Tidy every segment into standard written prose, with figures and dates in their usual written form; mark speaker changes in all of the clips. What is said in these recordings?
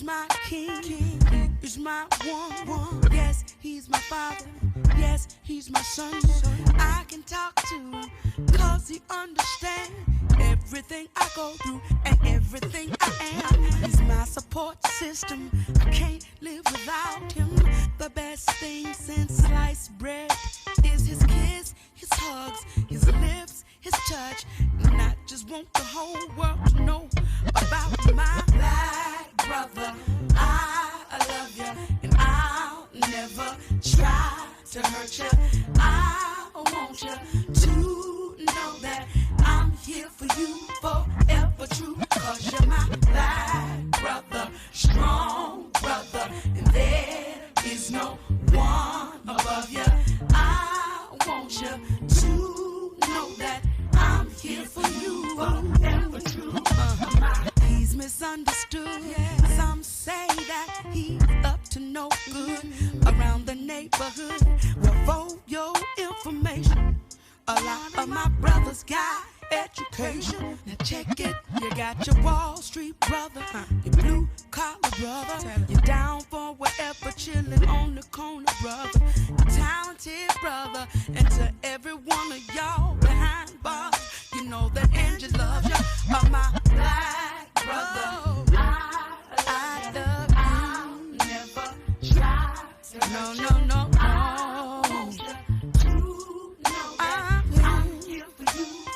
Speaker 1: my king. He is my one. Yes, he's my father. Yes, he's my son. I can talk to him, cause he understands everything I go through and everything I am. He's my support system. I can't live without him. The best thing since sliced bread is his kiss, his hugs, his lips, his touch. And I just want the whole world to know about my black brother. I love you, and I'll never try to hurt you. I want you to know that I'm here for you forever true. Cause you're my black brother, strong brother, and there is no one above you. I want you to know that I'm here for you forever true. He's misunderstood. Some say that he's up to no good around the neighborhood. Well, for your information, a lot of my brothers got education. Now check it. You got your Wall Street brother, your blue collar brother, you're down for whatever, chilling on the corner brother, your talented brother, and to every one of y'all behind bars, you know that Angie loves you. My black brother, I love you. I'll never try to hurt you. No.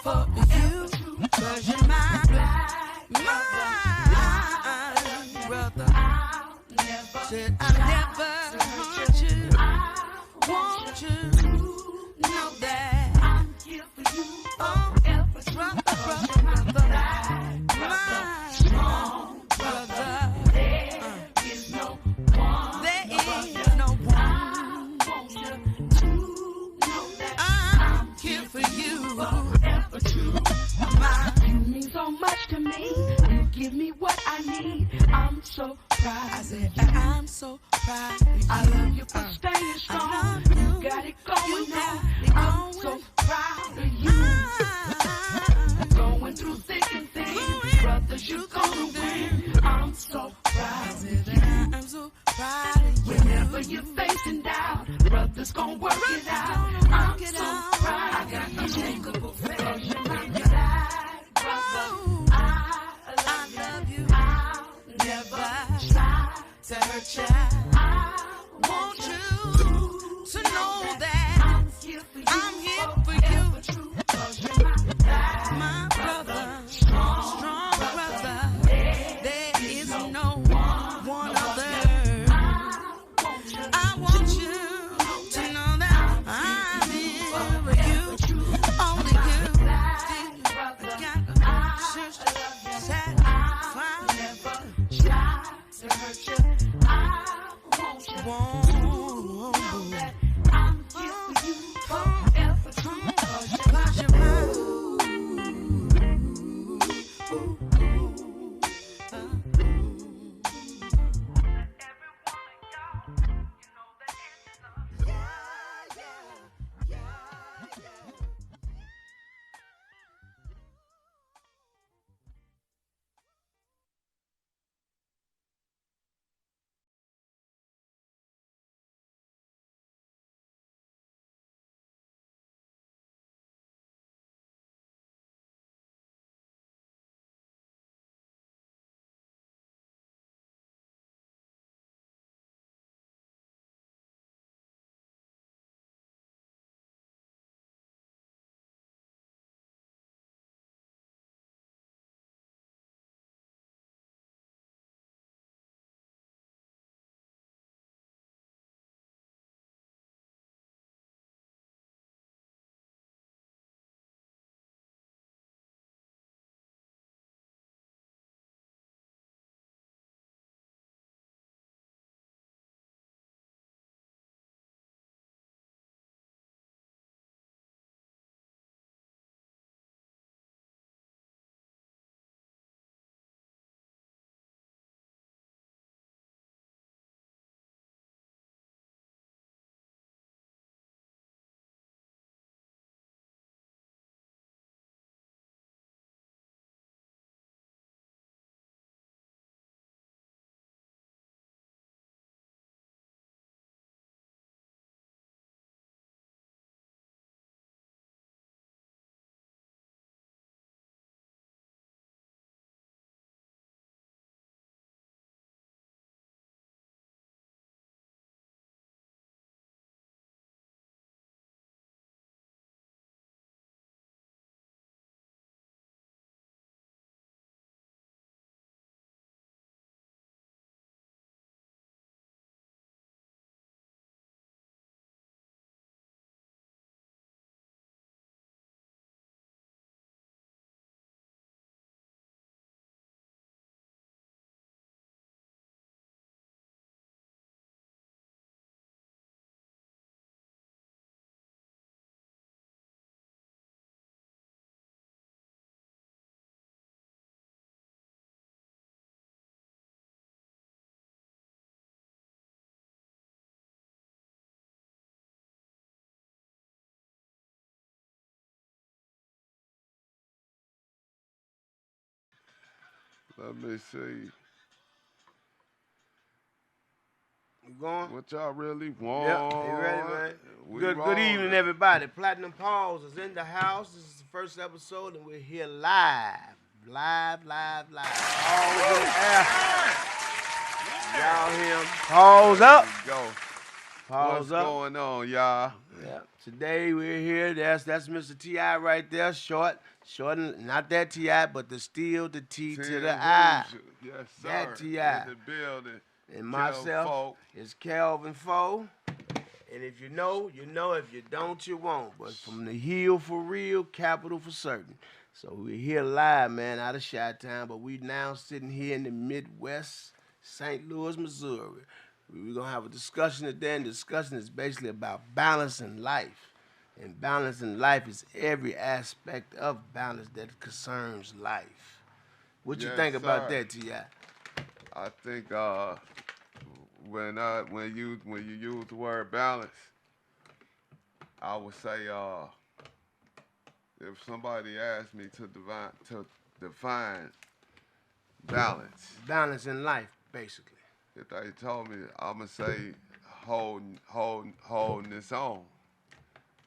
Speaker 1: For you, cause you're my black brother. Said I'll never hurt you. Want you to know that I'm here for you. Oh, brother, my strong brother. There is no one. I want you to know that I'm here for you. True. You mean so much to me. You give me what I need. I'm so proud. I said I'm so proud. I love you for staying strong. You got it going on. I'm so proud of you. Going through thick and thin, brothers, you gonna win. I'm so proud of you. I'm so proud of you. Whenever you're facing doubt, brothers gonna work it out. I'm so proud. I got unshakable faith. You're my black brother. I love you. I'll never try to hurt you. I want you to know that I'm here for you. Cause you're my brother, strong brother. There is no one other. I want you to know that I'm here for you. Only you. To hurt you, I want you to know that I'm here for you forever.
Speaker 2: Let me see.
Speaker 3: You going?
Speaker 2: What y'all really
Speaker 3: Yep. You ready,
Speaker 2: want?
Speaker 3: man?
Speaker 2: We
Speaker 3: Good
Speaker 2: rolling.
Speaker 3: evening, everybody. Platinum Paws is in the house. This is the first episode, and we're here live. Live. Paws in the air. Y'all hear him? Paws up.
Speaker 2: Go.
Speaker 3: Paws
Speaker 2: What's
Speaker 3: up.
Speaker 2: going on, y'all?
Speaker 3: Yeah. Today we're here. That's Mr. T.I. right there. Short, and not that T.I., but the steel, the T to the I.
Speaker 2: Yes, sir.
Speaker 3: That T.I.
Speaker 2: In the building.
Speaker 3: And myself is Calvin Foe. And if you know, you know. If you don't, you won't. But from the hill for real, capital for certain. So we're here live, man, out of Chi-Town. But we now sitting here in the Midwest, St. Louis, Missouri. We're going to have a discussion today, and the discussion is basically about balance in life. And balance in life is every aspect of balance that concerns life. What you think about that, T.I.?
Speaker 2: I think when you use the word balance, I would say if somebody asked me to define
Speaker 3: balance in life, basically.
Speaker 2: If they told me, I'ma say holding its own,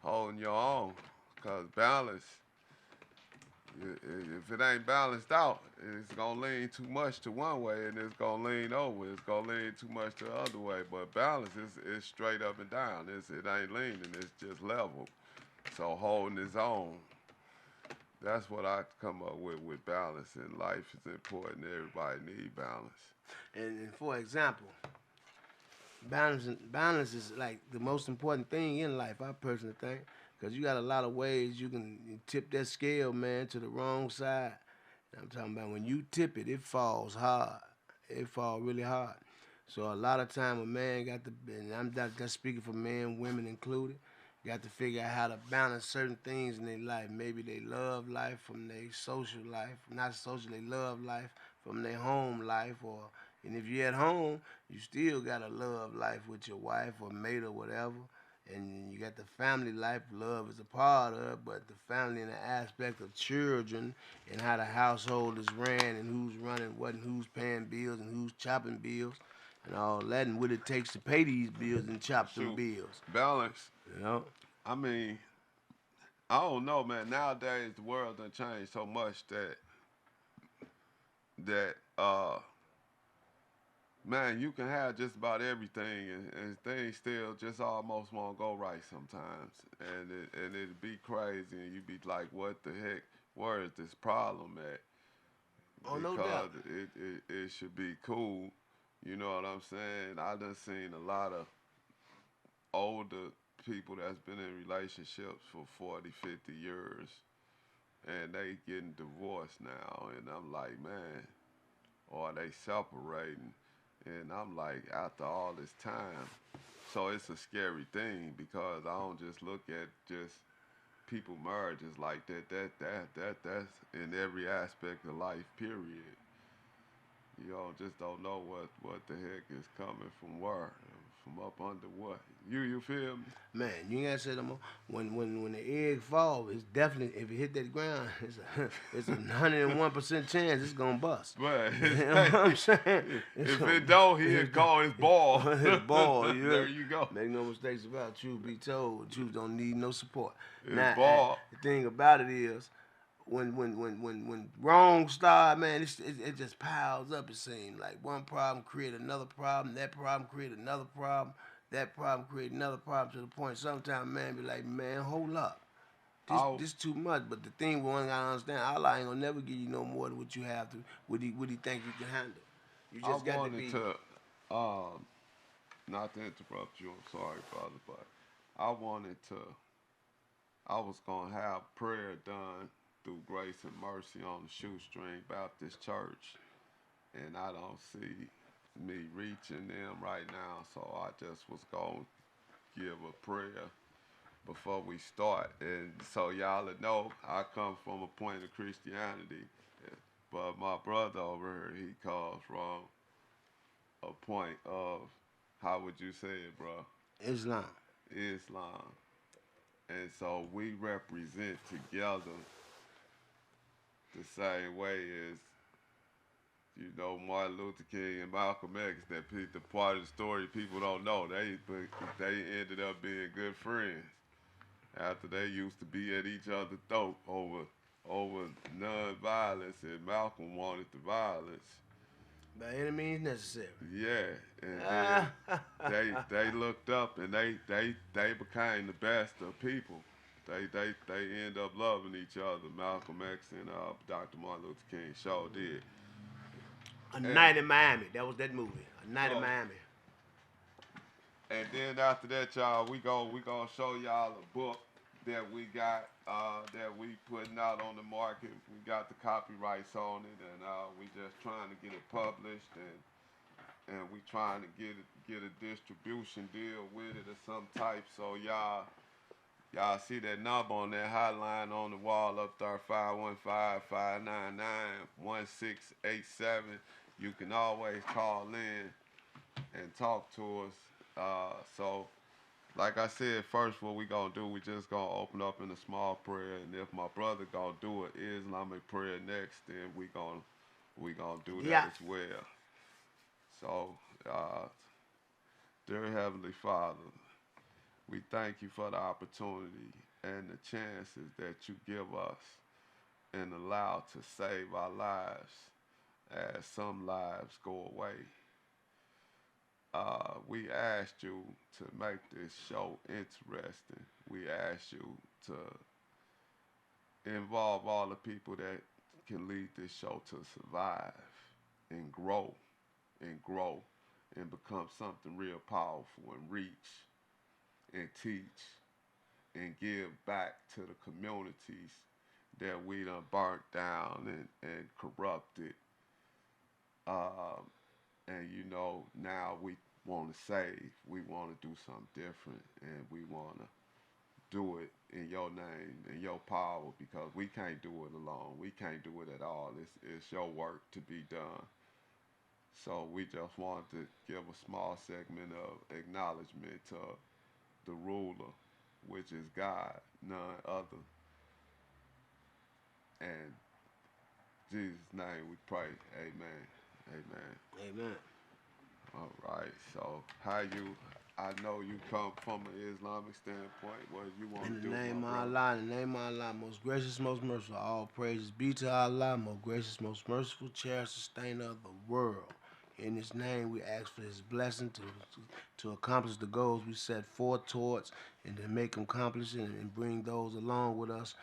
Speaker 2: holding your own, cause balance. If it ain't balanced out, it's gonna lean too much to one way, and it's gonna lean over. It's gonna lean too much to the other way. But balance is straight up and down. It ain't leaning. It's just level. So holding its own. That's what I come up with balance in life. Is important. Everybody need balance.
Speaker 3: And for example, balance is like the most important thing in life. I personally think, because you got a lot of ways you can tip that scale, man, to the wrong side. I'm talking about when you tip it, it falls hard. It falls really hard. So a lot of time a man got to, and I'm not just speaking for men, women included, got to figure out how to balance certain things in their life. Maybe they love life from their social life, not social, they love life from their home life, or and if you're at home, you still gotta love life with your wife or mate or whatever. And you got the family life, love is a part of, but the family in the aspect of children and how the household is ran and who's running what and who's paying bills and who's chopping bills and all that and what it takes to pay these bills and chop them bills.
Speaker 2: Balance.
Speaker 3: You know?
Speaker 2: I mean, I don't know, man. Nowadays the world done changed so much that man, you can have just about everything, and things still just almost won't go right sometimes, and it'd be crazy, and you'd be like, what the heck? Where is this problem at?
Speaker 3: Oh, no doubt.
Speaker 2: Because it should be cool. You know what I'm saying? I done seen a lot of older people that's been in relationships for 40, 50 years, and they getting divorced now, and I'm like, man, or they separating, and I'm like, after all this time, so it's a scary thing because I don't just look at just people marriages like that. That's in every aspect of life. Period. You all just don't know what the heck is coming from where, from up under what. You feel me?
Speaker 3: Man, you ain't gotta say no more. When the egg fall, it's definitely if it hit that ground, it's a 101% chance it's gonna bust.
Speaker 2: But
Speaker 3: you know what I'm saying?
Speaker 2: If it don't, he'll call his ball.
Speaker 3: His ball. You
Speaker 2: There you go.
Speaker 3: Make no mistakes about it. Truth be told, truth don't need no support.
Speaker 2: His
Speaker 3: Now,
Speaker 2: ball.
Speaker 3: the thing about it is, when wrong start, man, it just piles up. It seems like one problem create another problem. That problem create another problem. That problem create another problem to the point sometimes man be like, man, hold up. This too much. But the thing one gotta understand, Allah ain't gonna never give you no more than what you have to, what he think you can handle. You just got to be.
Speaker 2: Not to interrupt you, I'm sorry, brother, but I wanted to, I was gonna have prayer done through Grace and Mercy on the Shoestring Baptist Church, and I don't see me reaching them right now, so I just was gonna give a prayer before we start. And so y'all know I come from a point of Christianity, but my brother over here, he comes from a point of, how would you say it, bro?
Speaker 3: Islam.
Speaker 2: Islam. And so we represent together the same way as you know, Martin Luther King and Malcolm X, the part of the story people don't know. They ended up being good friends after they used to be at each other's throat over non-violence, and Malcolm wanted the violence.
Speaker 3: By any means necessary.
Speaker 2: Yeah, and then they looked up and they became the best of people. They end up loving each other. Malcolm X and Dr. Martin Luther King sure did.
Speaker 3: A
Speaker 2: And
Speaker 3: Night in Miami. That was that movie. A Night in
Speaker 2: so
Speaker 3: Miami.
Speaker 2: and then after that, y'all, we gonna show y'all a book that we got that we putting out on the market. We got the copyrights on it, and we just trying to get it published, and we trying to get a distribution deal with it of some type. So y'all see that number on that hotline on the wall up there, 515-599-1687. You can always call in and talk to us. So, like I said, first what we gonna do, we just gonna open up in a small prayer, and if my brother gonna do an Islamic prayer next, then we gonna do that as well. So, dear Heavenly Father, we thank you for the opportunity and the chances that you give us and allow to save our lives as some lives go away. We asked you to make this show interesting. We asked you to involve all the people that can lead this show to survive and grow and grow and become something real powerful and reach and teach and give back to the communities that we done burnt down and corrupted. And you know, now we want to save, we want to do something different, and we want to do it in your name and your power, because we can't do it alone. We can't do it at all. It's your work to be done. So we just want to give a small segment of acknowledgement to the ruler, which is God, none other. And in Jesus' name we pray. Amen. Amen.
Speaker 3: Amen.
Speaker 2: All right. So I know you come from an Islamic standpoint. What you want to do, my brother?
Speaker 3: In the name of Allah, most gracious, most merciful, all praises be to Allah, most gracious, most merciful, chair, sustainer of the world. In His name, we ask for His blessing to accomplish the goals we set forth towards, and to make them accomplish it, and bring those along with us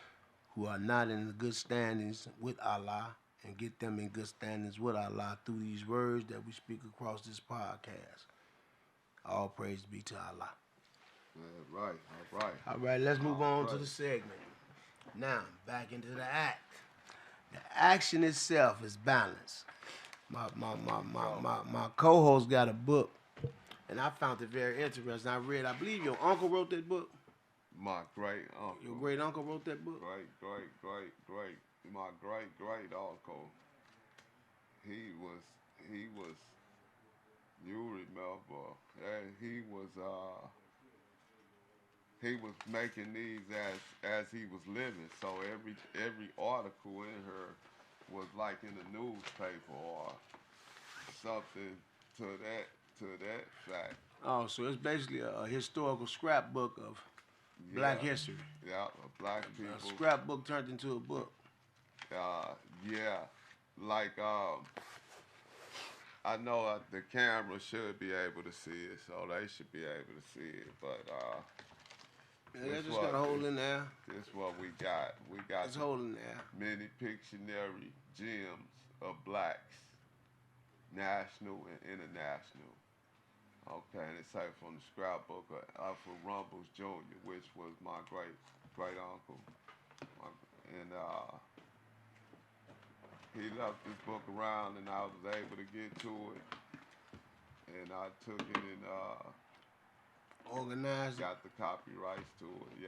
Speaker 3: who are not in the good standings with Allah, and get them in good standings with Allah through these words that we speak across this podcast. All praise be to Allah.
Speaker 2: All right.
Speaker 3: All right, let's move on to the segment. Now, back into the act. The action itself is balance. My co-host got a book, and I found it very interesting. I believe your uncle wrote that book.
Speaker 2: My great uncle.
Speaker 3: Your great uncle wrote that book?
Speaker 2: Great. My great uncle. He was, you remember, and he was making these as he was living. So every article in her was like in a newspaper or something to that fact.
Speaker 3: Oh, so it's basically a historical scrapbook of Black history.
Speaker 2: Yeah, Black people.
Speaker 3: A scrapbook turned into a book.
Speaker 2: Yeah, like I know the camera should be able to see it, so they should be able to see it. But
Speaker 3: they just got a hole in there.
Speaker 2: This is what we got. We got
Speaker 3: this hole in there.
Speaker 2: Many Pictionary gems of blacks, national and international. Okay, and it's safe from the scrapbook of Alfred Rumbles Jr., which was my great uncle. And he left this book around, and I was able to get to it. And I took it and
Speaker 3: organized,
Speaker 2: got the copyrights to it,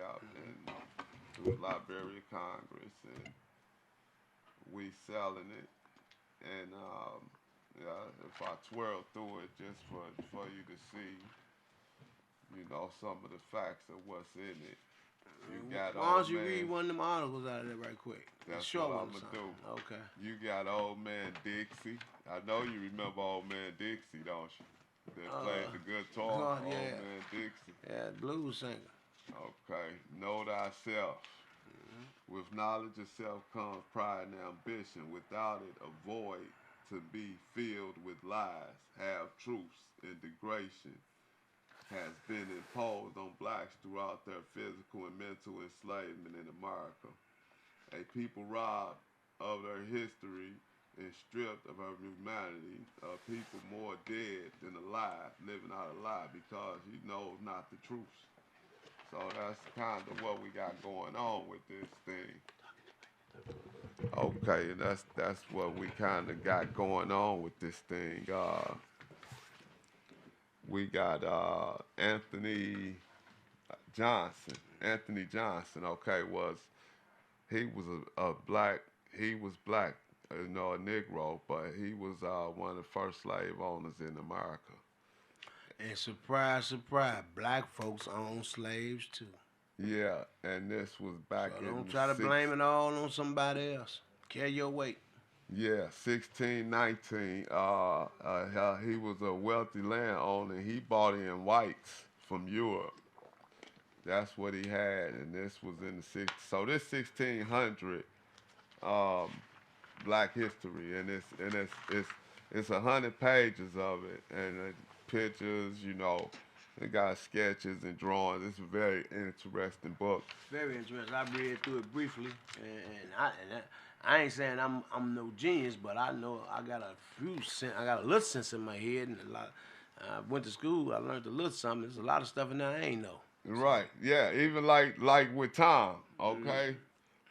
Speaker 2: and through the Library of Congress, and we selling it. And if I twirl through it just for you to see, you know, some of the facts of what's in it. You got
Speaker 3: Why don't
Speaker 2: old
Speaker 3: you
Speaker 2: man.
Speaker 3: read one of them articles out of there right quick?
Speaker 2: That's
Speaker 3: Short
Speaker 2: what
Speaker 3: one
Speaker 2: I'm
Speaker 3: or
Speaker 2: gonna
Speaker 3: something.
Speaker 2: do.
Speaker 3: Okay.
Speaker 2: You got old man Dixie. I know you remember old man Dixie, don't you? That played the guitar.
Speaker 3: God,
Speaker 2: Old
Speaker 3: yeah.
Speaker 2: man Dixie.
Speaker 3: Yeah, blues singer.
Speaker 2: Okay. Know thyself. With knowledge of self comes pride and ambition. Without it, a void to be filled with lies, half-truths, and degradation has been imposed on blacks throughout their physical and mental enslavement in America. A people robbed of their history and stripped of our humanity, a people more dead than alive, living out a lie because you know not the truth. So that's kind of what we got going on with this thing. Okay, that's what we kind of got going on with this thing. We got Anthony Johnson. Anthony Johnson, okay, he was a black. He was black, you know, a Negro, but he was one of the first slave owners in America.
Speaker 3: And surprise, surprise, black folks own slaves too.
Speaker 2: Yeah, and this was back
Speaker 3: So
Speaker 2: in
Speaker 3: don't try to blame it all on somebody else. Carry your weight.
Speaker 2: Yeah, 1619. He was a wealthy landowner. He bought in whites from Europe. That's what he had, and this was in the So this 1600 Black history, and it's 100 pages of it, and pictures, you know. It got sketches and drawings. It's a very interesting book.
Speaker 3: Very interesting. I read through it briefly, and I ain't saying I'm no genius, but I know I got I got a little sense in my head, and a lot. I went to school. I learned a little something. There's a lot of stuff in there I ain't know.
Speaker 2: Right. Yeah. Even like with Tom. Okay.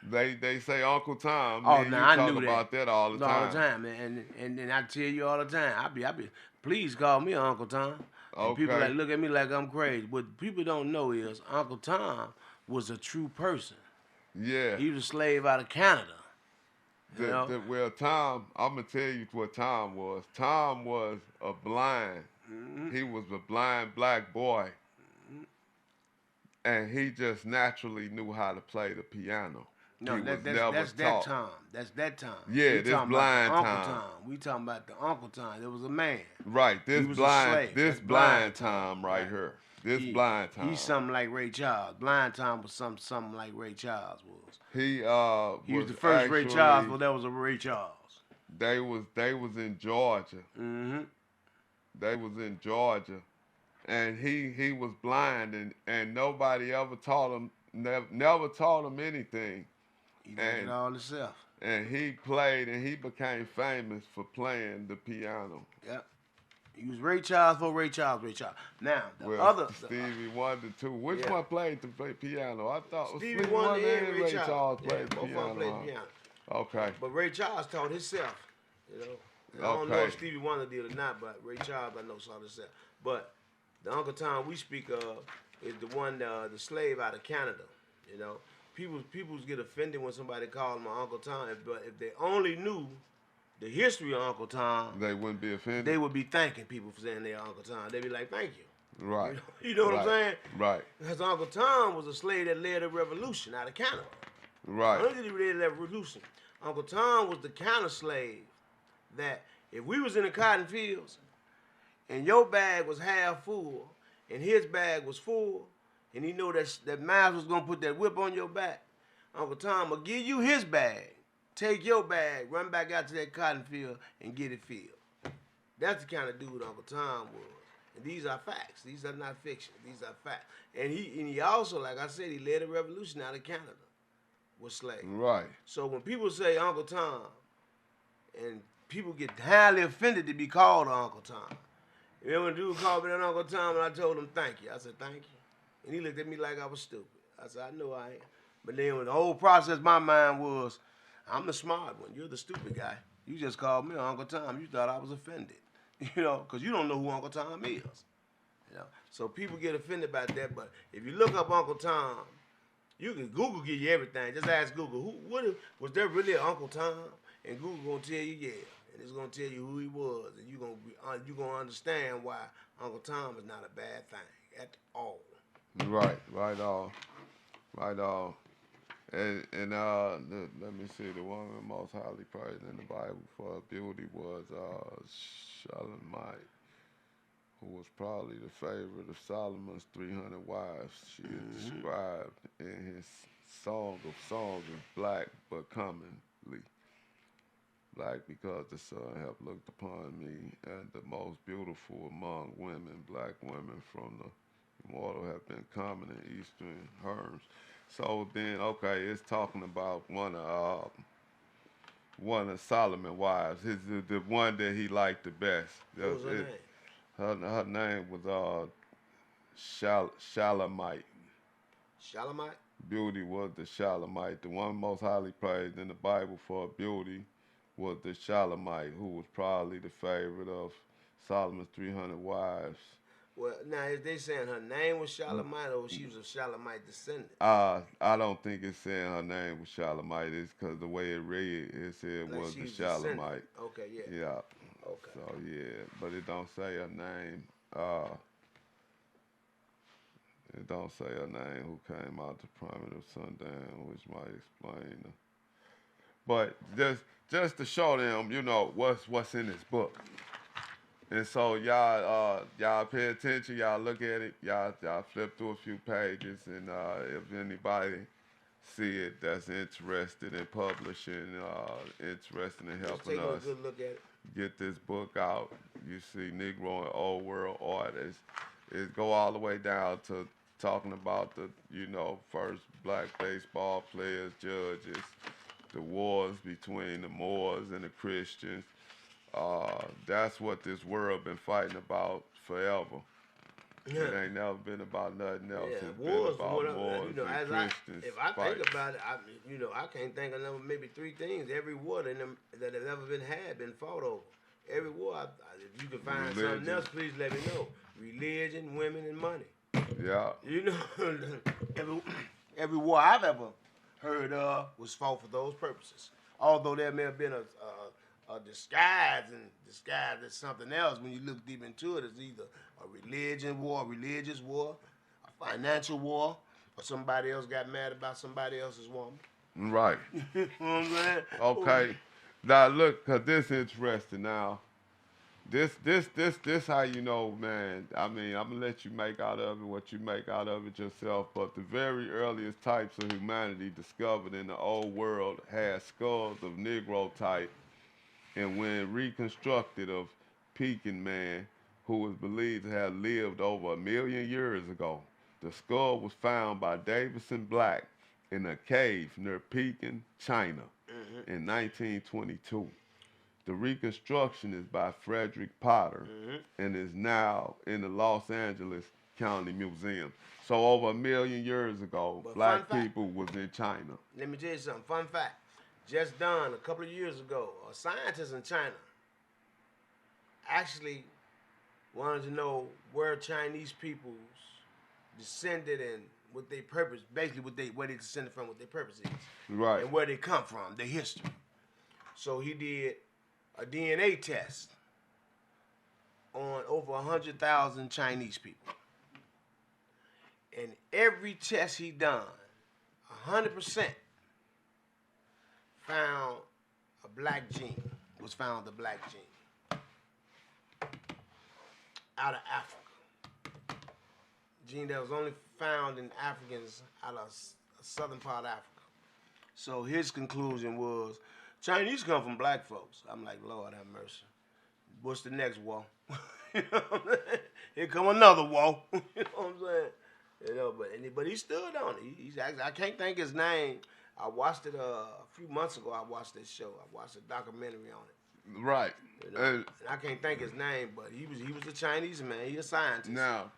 Speaker 2: They say Uncle Tom.
Speaker 3: Oh,
Speaker 2: Man,
Speaker 3: now
Speaker 2: you
Speaker 3: I
Speaker 2: talk
Speaker 3: knew
Speaker 2: about that all the time.
Speaker 3: All the time, and I tell you all the time. I be. Please call me Uncle Tom. And
Speaker 2: Okay.
Speaker 3: people look at me like I'm crazy. What people don't know is Uncle Tom was a true person.
Speaker 2: Yeah.
Speaker 3: He was a slave out of Canada.
Speaker 2: Well, Tom, I'm gonna tell you what Tom was. Tom was a blind. He was a blind black boy, and he just naturally knew how to play the piano.
Speaker 3: No, that's
Speaker 2: taught.
Speaker 3: that Tom. That's that Tom.
Speaker 2: Yeah, this blind
Speaker 3: Uncle
Speaker 2: Tom.
Speaker 3: We talking about the Uncle Tom. There was a man.
Speaker 2: Right, this blind Tom right here. This blind Tom.
Speaker 3: He's something like Ray Charles. Blind Tom was something like Ray Charles was.
Speaker 2: He
Speaker 3: was the first Ray Charles, but that was a Ray Charles.
Speaker 2: They was in Georgia.
Speaker 3: Mm-hmm.
Speaker 2: They was in Georgia, and he was blind, and nobody ever taught him. Never taught him anything.
Speaker 3: He did it all himself.
Speaker 2: And he played, and he became famous for playing the piano.
Speaker 3: Yep. He was Ray Charles for Ray Charles. Now, other
Speaker 2: Stevie Wonder too. Which one played the piano? I thought
Speaker 3: Stevie Wonder and Ray Charles
Speaker 2: played the piano.
Speaker 3: Both played the piano.
Speaker 2: Okay.
Speaker 3: But Ray Charles taught himself. You know. I don't know if Stevie Wonder did or not, but Ray Charles I know taught himself. But the Uncle Tom we speak of is the one, the slave out of Canada. You know, people get offended when somebody calls him Uncle Tom, but if they only knew the history of Uncle Tom,
Speaker 2: they wouldn't be offended.
Speaker 3: They would be thanking people for saying they're Uncle Tom. They'd be like, "Thank you."
Speaker 2: Right.
Speaker 3: You know what I'm saying?
Speaker 2: Right.
Speaker 3: Because Uncle Tom was a slave that led a revolution out of Canada.
Speaker 2: Right.
Speaker 3: Not only did he lead a revolution, Uncle Tom was the kind of slave that if we was in the cotton fields and your bag was half full and his bag was full, and he know that Miles was gonna put that whip on your back, Uncle Tom will give you his bag, take your bag, run back out to that cotton field and get it filled. That's the kind of dude Uncle Tom was. And these are facts. These are not fiction. These are facts. And he also, like I said, he led a revolution out of Canada with slaves.
Speaker 2: Right.
Speaker 3: So when people say Uncle Tom, and people get highly offended to be called Uncle Tom. You know when a dude called me an Uncle Tom and I told him thank you. I said thank you. And he looked at me like I was stupid. I said, I know I am. But then when the whole process, my mind was, I'm the smart one. You're the stupid guy. You just called me Uncle Tom. You thought I was offended. You know, because you don't know who Uncle Tom is. You know, so people get offended about that. But if you look up Uncle Tom, you can Google give you everything. Just ask Google, was there really an Uncle Tom? And Google gonna tell you yeah, and it's gonna tell you who he was, and you gonna understand why Uncle Tom is not a bad thing at all.
Speaker 2: Right on. Right. Let me see. The woman most highly praised in the Bible for her beauty was Shulamite, who was probably the favorite of Solomon's 300 wives. She is described in his Song of Songs as black but commonly black because the sun hath looked upon me, and the most beautiful among women, black women from the immortal, have been common in Eastern Herms. So then, okay, it's talking about one of Solomon's wives, the one that he liked the best.
Speaker 3: What was her name?
Speaker 2: Her name was Shalamite.
Speaker 3: Shalamite?
Speaker 2: Beauty was the Shalamite. The one most highly praised in the Bible for her beauty was the Shalamite, who was probably the favorite of Solomon's 300 wives.
Speaker 3: Well, now, is they saying her name was Shalamite or she was a Shalamite descendant?
Speaker 2: I don't think it's saying her name was Shalamite. It's because the way it read, it said
Speaker 3: Like
Speaker 2: was
Speaker 3: she
Speaker 2: the
Speaker 3: was
Speaker 2: Shalamite.
Speaker 3: Okay, yeah.
Speaker 2: Yeah.
Speaker 3: Okay.
Speaker 2: So, yeah. But it don't say her name. It don't say her name who came out the primitive sundown, which might explain. But just to show them, what's in this book. And so y'all pay attention, y'all look at it, y'all flip through a few pages, and if anybody see it that's interested in publishing, interested in helping us
Speaker 3: a good look at it.
Speaker 2: Get this book out. You see Negro and Old World artists. It go all the way down to talking about the, first black baseball players, judges, the wars between the Moors and the Christians. That's what this world been fighting about forever.
Speaker 3: Yeah.
Speaker 2: It ain't never been about nothing else.
Speaker 3: Yeah,
Speaker 2: It's
Speaker 3: wars,
Speaker 2: been about Moors and Christians.
Speaker 3: if I
Speaker 2: fights.
Speaker 3: think about it, I can't think of maybe three things. Every war that has ever been fought over. Every war, if you can find something else, please let me know. Religion, women, and money.
Speaker 2: Yeah.
Speaker 3: Every war I've ever heard of was fought for those purposes. Although there may have been a disguise as something else. When you look deep into it, it's either a religious war, a financial war, or somebody else got mad about somebody else's woman.
Speaker 2: Right.
Speaker 3: You know what I'm saying?
Speaker 2: Okay. Now look, cause this interesting now. This how you know, man. I mean, I'm gonna let you make out of it what you make out of it yourself. But the very earliest types of humanity discovered in the old world had skulls of Negro type, and when reconstructed of Pekin man, who was believed to have lived over 1 million years ago. The skull was found by Davison Black in a cave near Pekin, China, in 1922. The reconstruction is by Frederick Potter and is now in the Los Angeles County Museum. So over 1 million years ago, black people was in China.
Speaker 3: Let me tell you something. Fun fact. Just done a couple of years ago, a scientist in China actually wanted to know where Chinese peoples descended and what their purpose, basically where they descended from, what their purpose is.
Speaker 2: Right.
Speaker 3: And where they come from, their history. So he did a DNA test on over 100,000 Chinese people. And every test he done, 100% found a black gene, was found a black gene out of Africa. Gene that was only found in Africans out of a southern part of Africa. So his conclusion was, Chinese come from black folks. I'm like, Lord have mercy. What's the next war? You know what I'm saying? Here come another war. You know what I'm saying? But he stood on it. He's actually, I can't think his name. I watched it a few months ago. I watched this show. I watched a documentary on it.
Speaker 2: Right.
Speaker 3: And I can't think his name, but he was a Chinese man. He a scientist.
Speaker 2: Now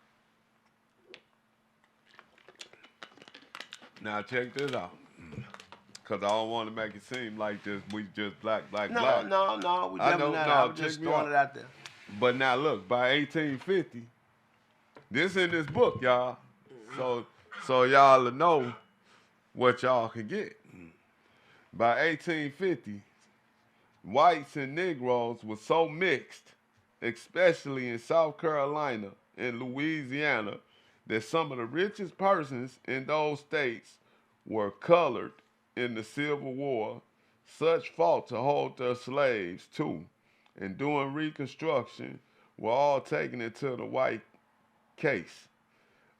Speaker 2: check this out. Cause I don't want to make it seem like we just black.
Speaker 3: No, we definitely not. I was just throwing it out there.
Speaker 2: But now look, by 1850, this in this book, y'all. So y'all will know what y'all can get. By 1850, whites and Negroes were so mixed, especially in South Carolina and Louisiana, that some of the richest persons in those states were colored in the Civil War. Such fought to hold their slaves too, and during Reconstruction were all taken into the white case.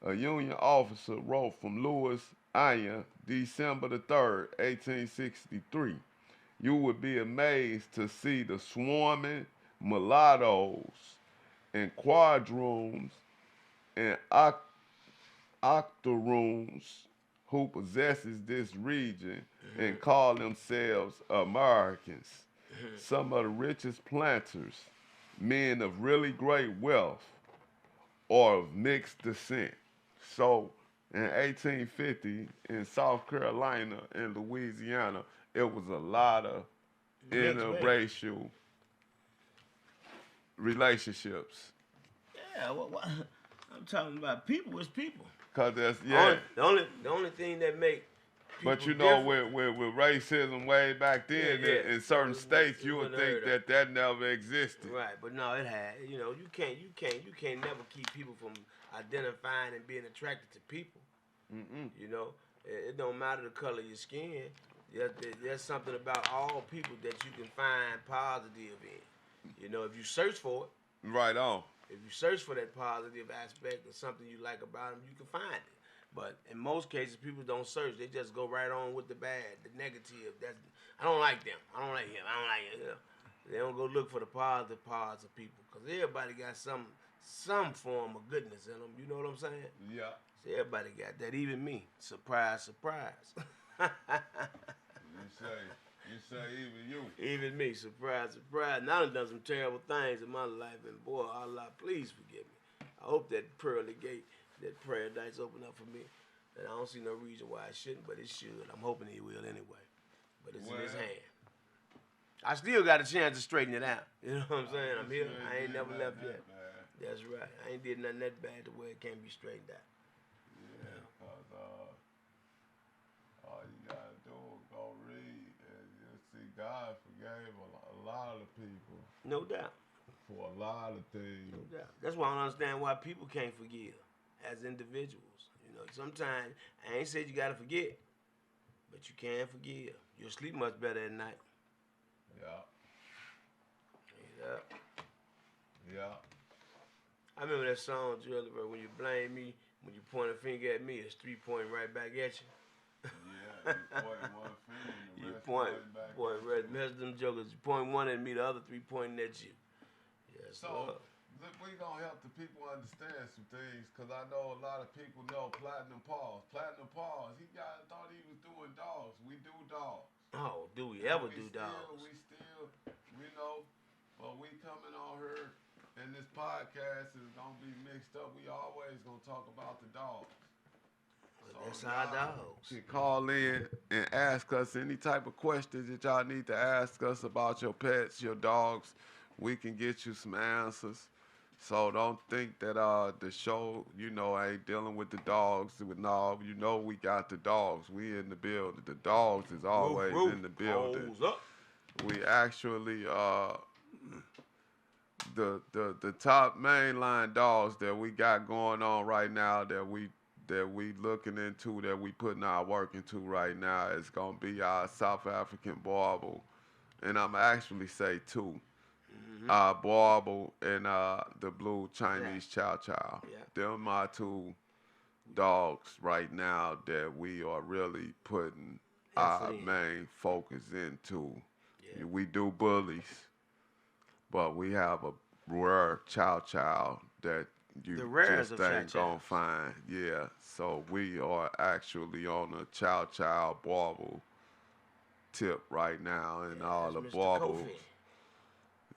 Speaker 2: A Union officer wrote from Louisiana, December the 3rd, 1863. You would be amazed to see the swarming mulattoes and quadroons and octoroons who possesses this region and call themselves Americans. Some of the richest planters, men of really great wealth, or of mixed descent. So in 1850 in South Carolina and Louisiana, it was a lot of interracial relationships.
Speaker 3: Yeah, I'm talking about people is people.
Speaker 2: Cause that's
Speaker 3: The only thing that make
Speaker 2: but you
Speaker 3: people
Speaker 2: know, with racism way back then, in certain states, you would think that never existed.
Speaker 3: Right, but no, it had. You know, you can't never keep people from identifying and being attracted to people. You know, it don't matter the color of your skin. There's something about all people that you can find positive in. You know, if you search for it.
Speaker 2: Right on.
Speaker 3: If you search for that positive aspect or something you like about them, you can find it. But in most cases, people don't search. They just go right on with the bad, the negative. I don't like them. I don't like him. I don't like him. You know? They don't go look for the positive parts of people. Because everybody got some form of goodness in them. You know what I'm saying?
Speaker 2: Yeah.
Speaker 3: So everybody got that. Even me. Surprise, surprise.
Speaker 2: You say even you.
Speaker 3: Even me. Surprise, surprise. Now I've done some terrible things in my life. And boy, Allah, please forgive me. I hope that pearly gate, that paradise open up for me. And I don't see no reason why I shouldn't, but it should. I'm hoping it will anyway. But it's in his hand. I still got a chance to straighten it out. You know what I'm saying? I'm here. I ain't never left yet. That's right. I ain't did nothing that bad to where it can't be straightened out.
Speaker 2: Yeah, because all you got to do is go read and you'll see God forgave a lot of people.
Speaker 3: No doubt.
Speaker 2: For a lot of things.
Speaker 3: No doubt. That's why I don't understand why people can't forgive as individuals. You know, sometimes, I ain't said you got to forget, but you can forgive. You'll sleep much better at night.
Speaker 2: Yeah.
Speaker 3: Yeah.
Speaker 2: Yeah.
Speaker 3: I remember that song, Julie, when you blame me, when you point a finger at me, it's 3 pointing right back at you.
Speaker 2: Yeah, you point one finger and the rest
Speaker 3: point
Speaker 2: back at
Speaker 3: rest them jokers. You point one at me, the other 3 pointing at you. Yes,
Speaker 2: so, we're going to help the people understand some things, because I know a lot of people know Paws. Paws, thought he was doing dogs. We do dogs.
Speaker 3: Oh, do we ever do dogs?
Speaker 2: We know, but we coming on here, and this podcast is going to be mixed up. We always going to talk about the dogs.
Speaker 3: So that's our dogs.
Speaker 2: You can call in and ask us any type of questions that y'all need to ask us about your pets, your dogs. We can get you some answers. So don't think that the show, ain't dealing with the dogs. No, we got the dogs. We in the building. The dogs is always in the building. We actually the top mainline dogs that we got going on right now that we looking into, that we putting our work into right now is gonna be our South African Barbel, and I'm actually say two. Barbel and the blue Chinese Chow Chow.
Speaker 3: Yeah.
Speaker 2: Them are two dogs right now that we are really putting our main focus into. Yeah. We do bullies, but we have a rare Chow Chow that you just ain't gonna find. Yeah, so we are actually on a Chow Chow Barbel tip right now, and all the Barbels.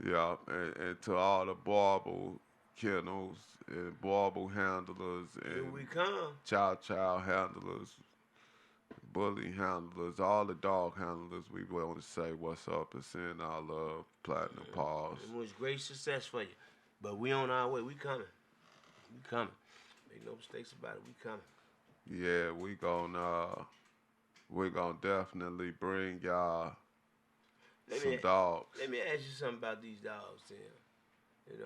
Speaker 2: Yeah, and to all the Barbel kennels and Barbel handlers and Chow Chow handlers, bully handlers, all the dog handlers, we want to say what's up and send our love, Platinum Paws.
Speaker 3: It was great success for you, but we on our way. We coming. Make no mistakes about it. We coming.
Speaker 2: Yeah, we gonna definitely bring y'all some dogs.
Speaker 3: Let me ask you something about these dogs, Tim.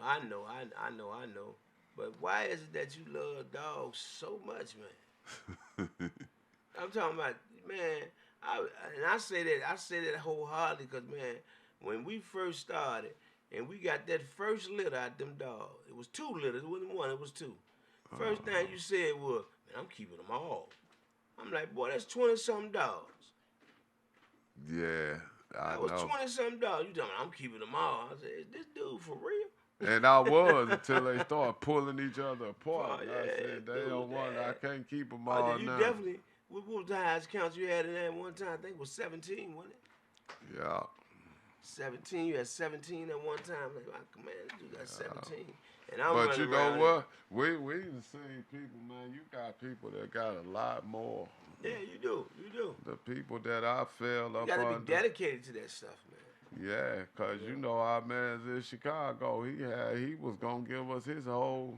Speaker 3: I know. But why is it that you love dogs so much, man? I'm talking about, man. I say that wholeheartedly because, man, when we first started and we got that first litter out them dogs, it was 2 litters. It wasn't 1. It was 2. First thing you said was, man, I'm keeping them all. I'm like, boy, that's 20-something dogs.
Speaker 2: Yeah, I
Speaker 3: was
Speaker 2: know.
Speaker 3: 20-something dollars. You talking? I'm keeping them all. I said, is this dude for real?
Speaker 2: And I was until they started pulling each other apart.
Speaker 3: Oh,
Speaker 2: I
Speaker 3: yeah,
Speaker 2: said, they
Speaker 3: dude,
Speaker 2: don't want.
Speaker 3: yeah.
Speaker 2: I can't keep them all
Speaker 3: You
Speaker 2: now.
Speaker 3: definitely. What was the highest count you had in that one time? I think it was 17, wasn't it?
Speaker 2: Yeah.
Speaker 3: 17. You had 17 at one time. Like, man, this dude got 17. And
Speaker 2: But you know what? We done seen people, man. You got people that got a lot more.
Speaker 3: Yeah, you do. You do.
Speaker 2: The people that I fell up
Speaker 3: You got to
Speaker 2: under.
Speaker 3: be dedicated to that stuff, man.
Speaker 2: Yeah, cause you know our man's in Chicago. He was gonna give us his whole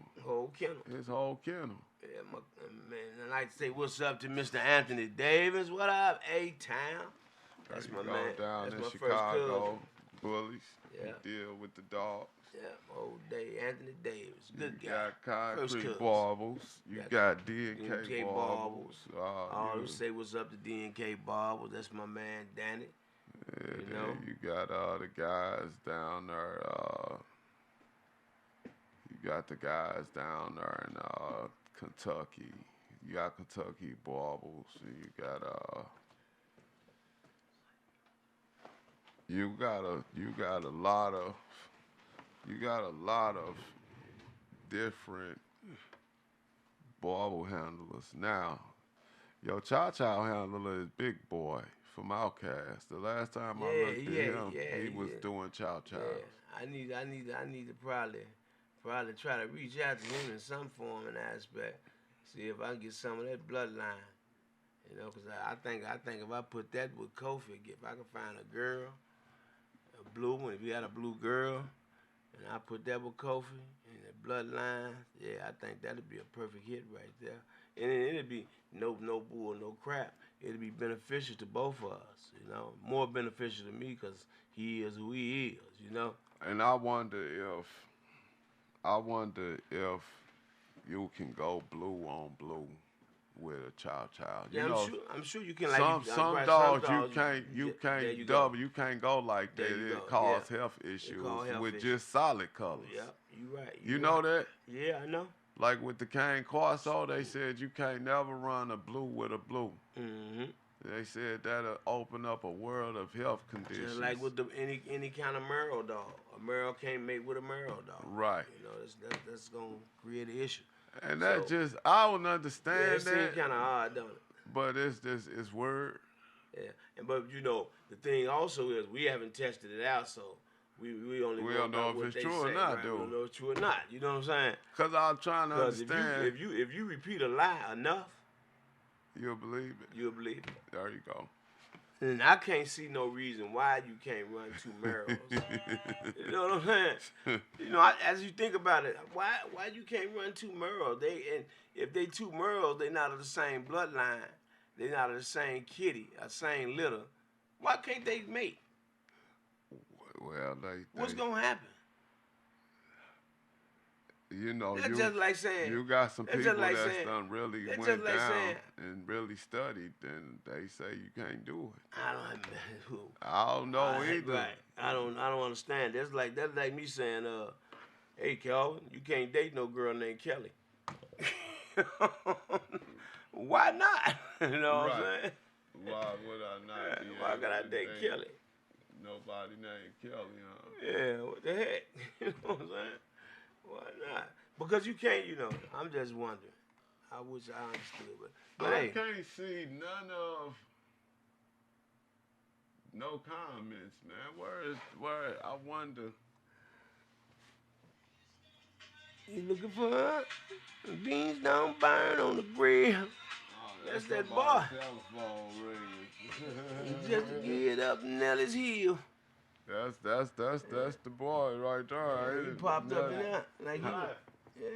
Speaker 3: kennel.
Speaker 2: His whole kennel.
Speaker 3: Yeah, man. I'd like to say what's up to Mr. Anthony Davis. What up, A-Town? That's my man.
Speaker 2: Down
Speaker 3: That's
Speaker 2: in
Speaker 3: my
Speaker 2: Chicago, bullies.
Speaker 3: Yeah.
Speaker 2: He deal with the dogs.
Speaker 3: Yeah, old day, Anthony Davis. Good
Speaker 2: you
Speaker 3: guy.
Speaker 2: got Concrete Baubles. You got D&K Baubles.
Speaker 3: You say what's up to D&K Baubles. That's my man, Danny.
Speaker 2: Yeah,
Speaker 3: you know?
Speaker 2: You got the guys down there. You got the guys down there in Kentucky. You got Kentucky Baubles. You got you got a lot of different bauble handlers. Now, your Cha-Cha handler is Big Boy from Outkast. The last time I looked at him, he was doing Cha-Cha.
Speaker 3: Yeah, I need to probably try to reach out to him in some form and aspect. See if I can get some of that bloodline. You know, because I think if I put that with Kofi, if I can find a girl, a blue one, if you had a blue girl, and I put that with Kofi and the bloodline, yeah, I think that'd be a perfect hit right there. And it'd be no bull, no crap. It'd be beneficial to both of us, you know. More beneficial to me because he is who he is, you know.
Speaker 2: And I wonder if you can go blue on blue with a Cha-Cha.
Speaker 3: Yeah, I'm sure you can.
Speaker 2: Some dogs you can't double. You can't go like that. It cause health issues with just solid colors.
Speaker 3: Yeah, you right.
Speaker 2: You know that?
Speaker 3: Yeah, I know.
Speaker 2: Like with the Cane Corso, they said you can't never run a blue with a blue.
Speaker 3: Mm-hmm.
Speaker 2: They said that'll open up a world of health conditions.
Speaker 3: Just like with any kind of Merle dog. A Merle can't mate with a Merle dog.
Speaker 2: Right.
Speaker 3: You know, that's going to create an issue.
Speaker 2: And that I don't understand that.
Speaker 3: It seems kind of odd, don't it?
Speaker 2: But it's word.
Speaker 3: Yeah. But you know, the thing also is we haven't tested it out, so we don't know if it's true or not, right? We don't know if it's true or not. You know what I'm saying?
Speaker 2: Because I'm trying to understand.
Speaker 3: If you repeat a lie enough,
Speaker 2: you'll believe it.
Speaker 3: You'll believe it.
Speaker 2: There you go.
Speaker 3: And I can't see no reason why you can't run 2 Merrills. You know what I'm saying? You know, as you think about it, why you can't run 2 Merrills? And if they 2 Merrills, they not of the same bloodline. They not of the same kitty, same litter. Why can't they mate?
Speaker 2: Well,
Speaker 3: what's gonna happen?
Speaker 2: You know,
Speaker 3: that's just like saying,
Speaker 2: you got some people that's done really went down and really studied, and they say you can't do it. I don't know either.
Speaker 3: Right. I don't understand. That's like me saying, hey Calvin, you can't date no girl named Kelly. Why not? You know what I'm saying?
Speaker 2: Why would I not?
Speaker 3: Why could I date Kelly?
Speaker 2: Nobody named Kelly, huh?
Speaker 3: Yeah, what the heck? You know what I'm saying? Why not? Because you can't, you know. I'm just wondering. I wish I understood, but
Speaker 2: I can't see no comments, man. Where? I wonder.
Speaker 3: You looking for her? Beans don't burn on the grill. Oh, that's that boy. Just get up Nellie's heel.
Speaker 2: That's the boy right there.
Speaker 3: He popped up in there like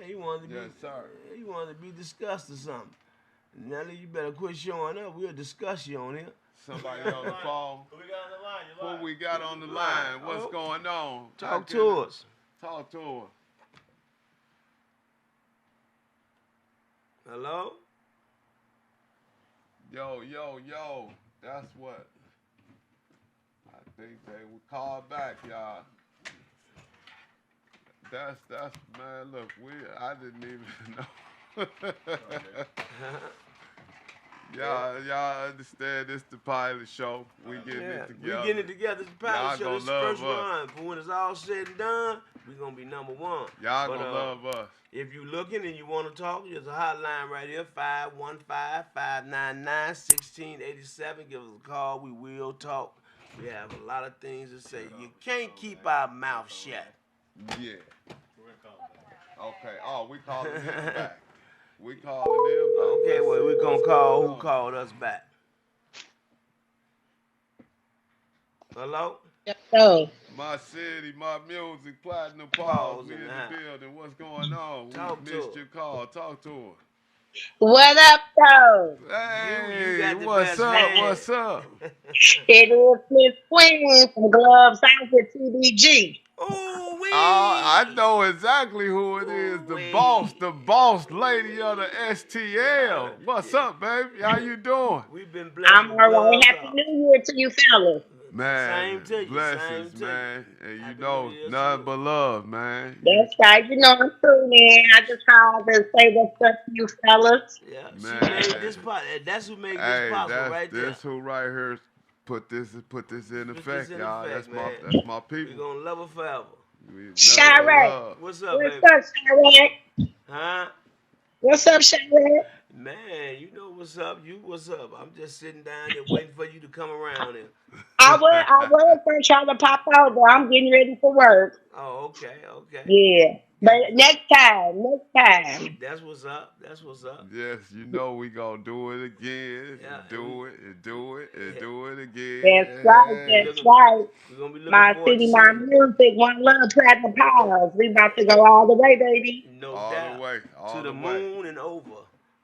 Speaker 3: he wanted to be.
Speaker 2: Yes, sir.
Speaker 3: He wanted to be discussed or something. Nelly, you better quit showing up. We'll discuss you on here.
Speaker 2: Somebody on the phone.
Speaker 4: Who we got on the line?
Speaker 2: Who we got on the line? What's going on?
Speaker 3: Talk to us.
Speaker 2: Talk to us.
Speaker 3: Hello?
Speaker 2: Yo. That's what I think they would call back, y'all. That's man. Look, I didn't even know. Y'all understand this the pilot show. We getting it together.
Speaker 3: We getting it together. It's the pilot show. This is the first
Speaker 2: us.
Speaker 3: run. But when it's all said and done, we gonna be number one.
Speaker 2: Y'all gonna love us.
Speaker 3: If you looking and you want to talk, there's a hotline right here, 515-599-1687. Give us a call. We will talk. We have a lot of things to say. You can't keep our mouth shut.
Speaker 2: Yeah. Okay. Oh, we calling him back. We calling him back.
Speaker 3: Okay, well, we gonna call who called us back. Hello?
Speaker 4: Hello.
Speaker 2: My city, my music, platinum Paws, me in the building. What's going on? We missed your call. Talk to her.
Speaker 4: What up, though?
Speaker 2: Hey, you what's up? What's up?
Speaker 4: It is Miss Queen from Gloves Out with TBG.
Speaker 3: Ooh, wee.
Speaker 2: I know exactly who it is. The boss lady of the STL. What's up, baby? How you doing?
Speaker 3: We've been blessed.
Speaker 4: I'm all right. Happy New Year to you fellas.
Speaker 2: Man,
Speaker 3: same to you.
Speaker 2: Blessings,
Speaker 3: Same to
Speaker 2: man.
Speaker 3: you.
Speaker 2: And you
Speaker 3: Happy
Speaker 2: know,
Speaker 3: New Year
Speaker 2: nothing but love, man.
Speaker 4: That's right. You know I'm tuning in. I just called to say what's up to you fellas.
Speaker 3: Yeah,
Speaker 2: Man.
Speaker 3: she made this That's who made this possible right there.
Speaker 2: This who right here put this in effect, y'all. That's
Speaker 3: man.
Speaker 2: my people.
Speaker 3: We gonna love her forever.
Speaker 4: Chirac.
Speaker 3: What's up,
Speaker 4: What's
Speaker 3: baby?
Speaker 4: up, Chirac?
Speaker 3: Huh?
Speaker 4: What's up, Chirac?
Speaker 3: Man, you know what's up. You what's up? I'm just sitting down here waiting for you to come around here.
Speaker 4: I was first trying to pop out, but I'm getting ready for work.
Speaker 3: Oh, okay.
Speaker 4: Yeah. But next time.
Speaker 3: That's what's up.
Speaker 2: Yes, you know we gonna do it again.
Speaker 3: Yeah,
Speaker 2: do it again.
Speaker 4: That's right.
Speaker 3: We're gonna be looking
Speaker 4: My
Speaker 3: forward
Speaker 4: city,
Speaker 3: to
Speaker 4: my
Speaker 3: seeing
Speaker 4: music, one love, platinum Paws. We about to go all the way, baby.
Speaker 3: no
Speaker 2: all
Speaker 3: doubt.
Speaker 2: the way.
Speaker 3: To the moon and over.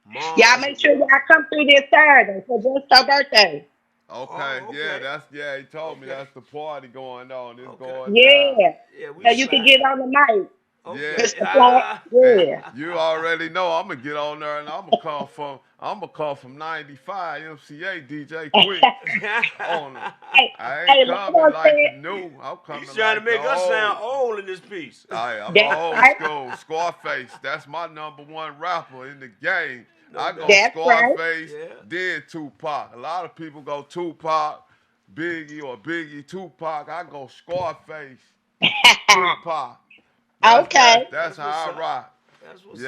Speaker 3: Mars
Speaker 4: Y'all make sure y'all come through this Saturday for just her birthday.
Speaker 2: Okay, he told me that's the party going on. It's going down.
Speaker 4: Yeah.
Speaker 3: we
Speaker 4: So you can get on the mic.
Speaker 3: Okay.
Speaker 4: Yeah.
Speaker 2: You already know I'm gonna get on there and I'm gonna call from 95 MCA DJ Quick on it. I ain't coming like the new. I'm coming
Speaker 3: He's trying
Speaker 2: like
Speaker 3: to make us
Speaker 2: old.
Speaker 3: sound old in this piece.
Speaker 2: I'm old school. Scarface. That's my number one rapper in the game. I go Scarface, then Tupac. A lot of people go Tupac, Biggie, or Biggie, Tupac. I go Scarface, Tupac. That's how I rock.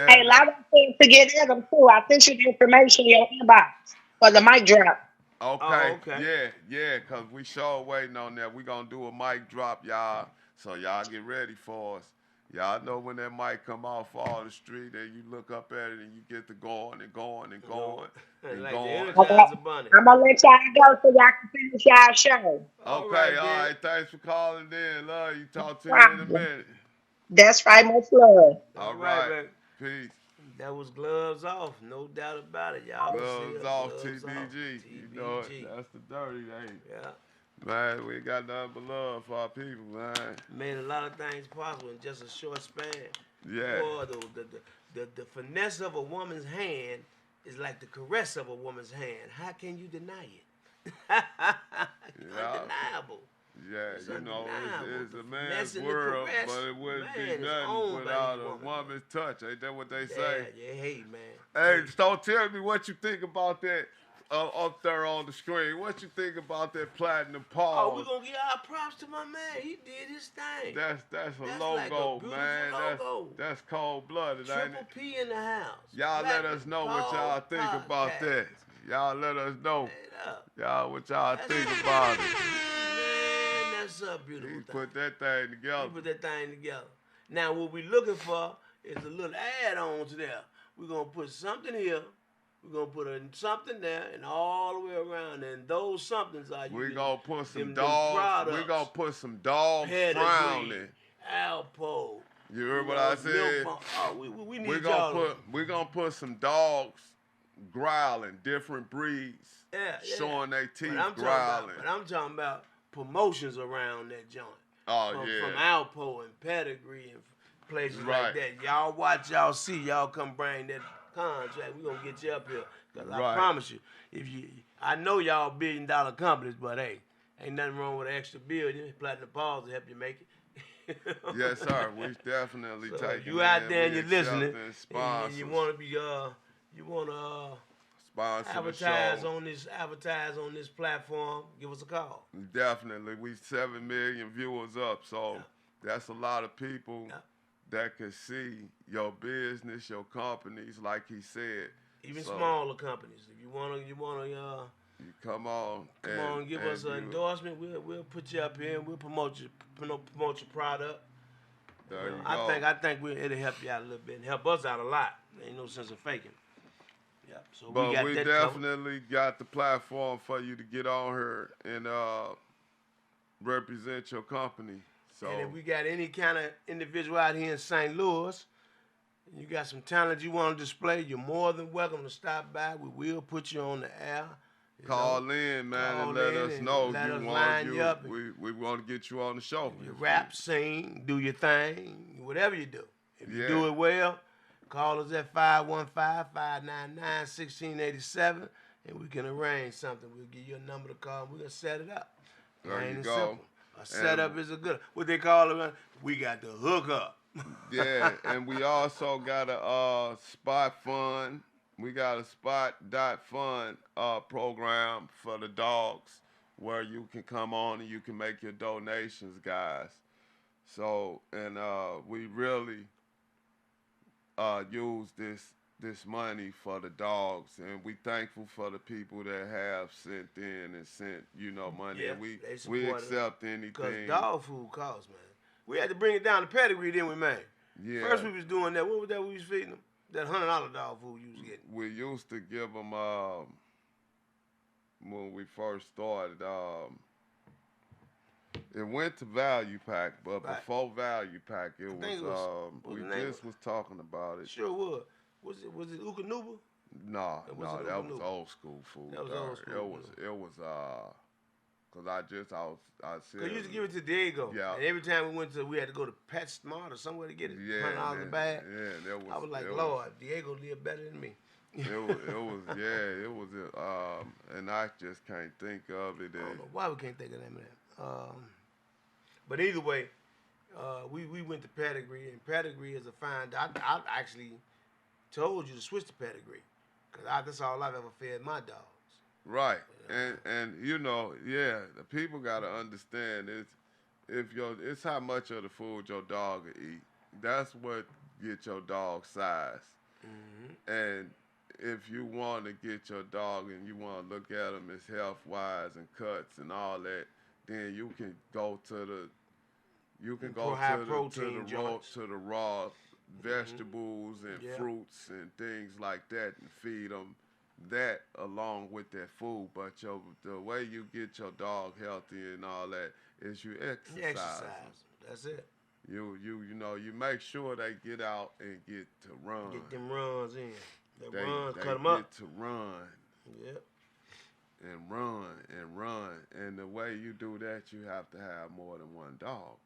Speaker 4: Hey, a lot of things to get in them too. I sent you the information in your inbox for the mic drop.
Speaker 2: Okay. Yeah, because we sure waiting on that. We going to do a mic drop, y'all. So y'all get ready for us. Y'all know when that mic come off all the street and you look up at it and you get to going.
Speaker 3: Like the Energizer Bunny.
Speaker 4: I'm going to let y'all go so y'all can finish y'all show.
Speaker 2: All right. Thanks for calling in. Love you. Talk to you in a minute.
Speaker 4: That's right. Much love.
Speaker 2: All right. Peace.
Speaker 3: That was Gloves Off. No doubt about it, y'all.
Speaker 2: Gloves off, TBG. You know it. That's the dirty name. Yeah. Man, we got nothing but love for our people, man.
Speaker 3: Made a lot of things possible in just a short span.
Speaker 2: Yeah.
Speaker 3: Boy, the finesse of a woman's hand is like the caress of a woman's hand. How can you deny it? Undeniable.
Speaker 2: Yeah, it's a man's world, but it wouldn't be nothing without a woman's touch. Ain't that what they say?
Speaker 3: Yeah, hey, man.
Speaker 2: Hey, so tell me what you think about that up there on the screen. What you think about that platinum Paws?
Speaker 3: Oh, we're going to give our props to my man. He did his thing.
Speaker 2: That's a logo,
Speaker 3: like a
Speaker 2: man.
Speaker 3: logo.
Speaker 2: That's cold-blooded, ain't it?
Speaker 3: Triple P in the house.
Speaker 2: Y'all let us know what y'all think about that. Y'all let us know. What y'all think about it.
Speaker 3: That's a beautiful thing.
Speaker 2: Put that thing
Speaker 3: together. Now, what we're looking for is a little add-on to there. We're going to put something here. We're going to put something there and all the way around. And those somethings are
Speaker 2: we're going to put some dogs. We're going to put some dogs frowning.
Speaker 3: Alpo.
Speaker 2: You heard what I said?
Speaker 3: We need y'all.
Speaker 2: We're going to put some dogs growling, different breeds, showing their teeth growling.
Speaker 3: But I'm talking about promotions around that joint. From Alpo and Pedigree and places like that. Y'all watch, y'all see, y'all come bring that contract. We're going to get you up here. Because
Speaker 2: Right.
Speaker 3: I promise you, I know y'all billion-dollar companies, but hey, ain't nothing wrong with an extra billion. Platinum Paws to help you make it.
Speaker 2: Yes, sir. We definitely
Speaker 3: So
Speaker 2: taking
Speaker 3: if you out
Speaker 2: in,
Speaker 3: there and
Speaker 2: we
Speaker 3: you're listening,
Speaker 2: accepting
Speaker 3: and
Speaker 2: sponsors.
Speaker 3: you want to be, you want to
Speaker 2: sponsor the
Speaker 3: advertise
Speaker 2: show.
Speaker 3: on this platform, give us a call.
Speaker 2: Definitely. We 7 million viewers up, so
Speaker 3: Yeah.
Speaker 2: that's a lot of people
Speaker 3: Yeah.
Speaker 2: that can see your business, your companies, like he said.
Speaker 3: Even
Speaker 2: So,
Speaker 3: smaller companies. If you wanna
Speaker 2: you come on
Speaker 3: and give us an endorsement, we'll put you up here and we'll promote your product.
Speaker 2: There you
Speaker 3: I
Speaker 2: go.
Speaker 3: think it'll help you out a little bit and help us out a lot. There ain't no sense of faking. Yeah. So
Speaker 2: But
Speaker 3: we got
Speaker 2: we
Speaker 3: that covered.
Speaker 2: definitely got the platform for you to get on here and represent your company. So
Speaker 3: And if we got any kind of individual out here in St. Louis, and you got some talent you want to display, you're more than welcome to stop by. We will put you on the air.
Speaker 2: call in, man, and let us know
Speaker 3: let
Speaker 2: you
Speaker 3: us
Speaker 2: want
Speaker 3: line you up.
Speaker 2: we want to get you on the show.
Speaker 3: You rap, sing, do your thing, whatever you do. If you do it well, call us at 515-599-1687, and we can arrange something. We'll give you a number to call. We're going to set it up.
Speaker 2: There
Speaker 3: Plain
Speaker 2: you
Speaker 3: and
Speaker 2: go.
Speaker 3: simple. A setup is a good, what they call it, we got the hook up.
Speaker 2: Yeah, and we also got a spot fund. We got a spot.fund program for the dogs where you can come on and you can make your donations, guys. So, and we really use this money for the dogs, and we thankful for the people that have sent in and sent money.
Speaker 3: Yeah,
Speaker 2: And we
Speaker 3: they
Speaker 2: accept
Speaker 3: because
Speaker 2: anything.
Speaker 3: dog food costs, man. We had to bring it down to pedigree, didn't we, man?
Speaker 2: Yeah.
Speaker 3: First we was doing that. What was that we was feeding them? That $100 dog food you was getting.
Speaker 2: We used to give them when we first started. It went to value pack, but
Speaker 3: Right.
Speaker 2: before value pack, we just was talking about it.
Speaker 3: Sure was. Was it Ukanuba?
Speaker 2: No,
Speaker 3: It
Speaker 2: that
Speaker 3: wasn't
Speaker 2: was
Speaker 3: Ukanuba.
Speaker 2: old school food.
Speaker 3: That was old school.
Speaker 2: It was cause I said.
Speaker 3: Cause you used to give it to Diego.
Speaker 2: Yeah.
Speaker 3: And every time we had to go to Pet Smart or somewhere to get it.
Speaker 2: Yeah,
Speaker 3: $100 a bag.
Speaker 2: Yeah, that was.
Speaker 3: I was like, Lord, Diego lived better than me.
Speaker 2: It was, and I just can't think of it.
Speaker 3: I don't know why we can't think of that, man. But either way, we went to pedigree, and pedigree is a fine. I actually told you to switch to pedigree, cause that's all I've ever fed my dogs.
Speaker 2: Right, and the people gotta understand it's how much of the food your dog will eat. That's what get your dog size.
Speaker 3: Mm-hmm.
Speaker 2: And if you want to get your dog and you want to look at them as health wise and cuts and all that, then you can go to the raw vegetables and fruits and things like that and feed them that along with that food. But the way you get your dog healthy and all that is you exercise.
Speaker 3: That's it.
Speaker 2: You make sure they get out and get to run.
Speaker 3: Get them runs in. They cut them
Speaker 2: get
Speaker 3: up.
Speaker 2: to run.
Speaker 3: Yep.
Speaker 2: And run. And the way you do that, you have to have more than one dog.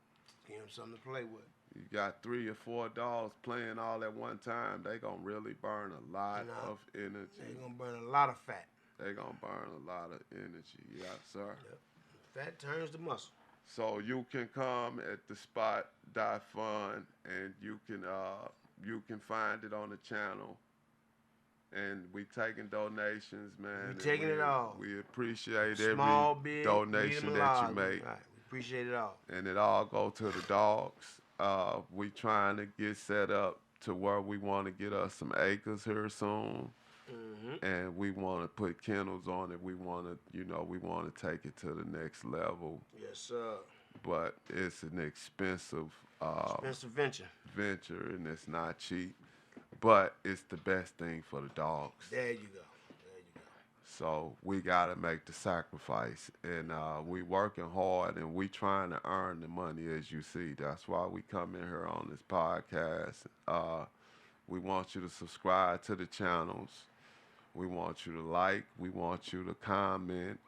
Speaker 3: Give them something to play with.
Speaker 2: You got 3 or 4 dogs playing all at one time, they gonna really burn a lot of energy.
Speaker 3: They gonna burn a lot of fat.
Speaker 2: They gonna burn a lot of energy, yes, sir.
Speaker 3: Yep. Fat turns to muscle.
Speaker 2: So you can come at the spot.fund and you can find it on the channel. And we taking donations, man.
Speaker 3: We taking it all.
Speaker 2: We appreciate
Speaker 3: Small,
Speaker 2: every
Speaker 3: big,
Speaker 2: donation
Speaker 3: medium,
Speaker 2: that
Speaker 3: large.
Speaker 2: you make.
Speaker 3: Right. We appreciate it all.
Speaker 2: And it all go to the dogs. We trying to get set up to where we want to get us some acres here soon.
Speaker 3: Mm-hmm.
Speaker 2: And we want to put kennels on it. We want to take it to the next level.
Speaker 3: Yes, sir.
Speaker 2: But it's an expensive
Speaker 3: venture,
Speaker 2: and it's not cheap. But it's the best thing for the dogs.
Speaker 3: There you go.
Speaker 2: So we got to make the sacrifice. And we working hard, and we trying to earn the money, as you see. That's why we come in here on this podcast. We want you to subscribe to the channels. We want you to like. We want you to comment.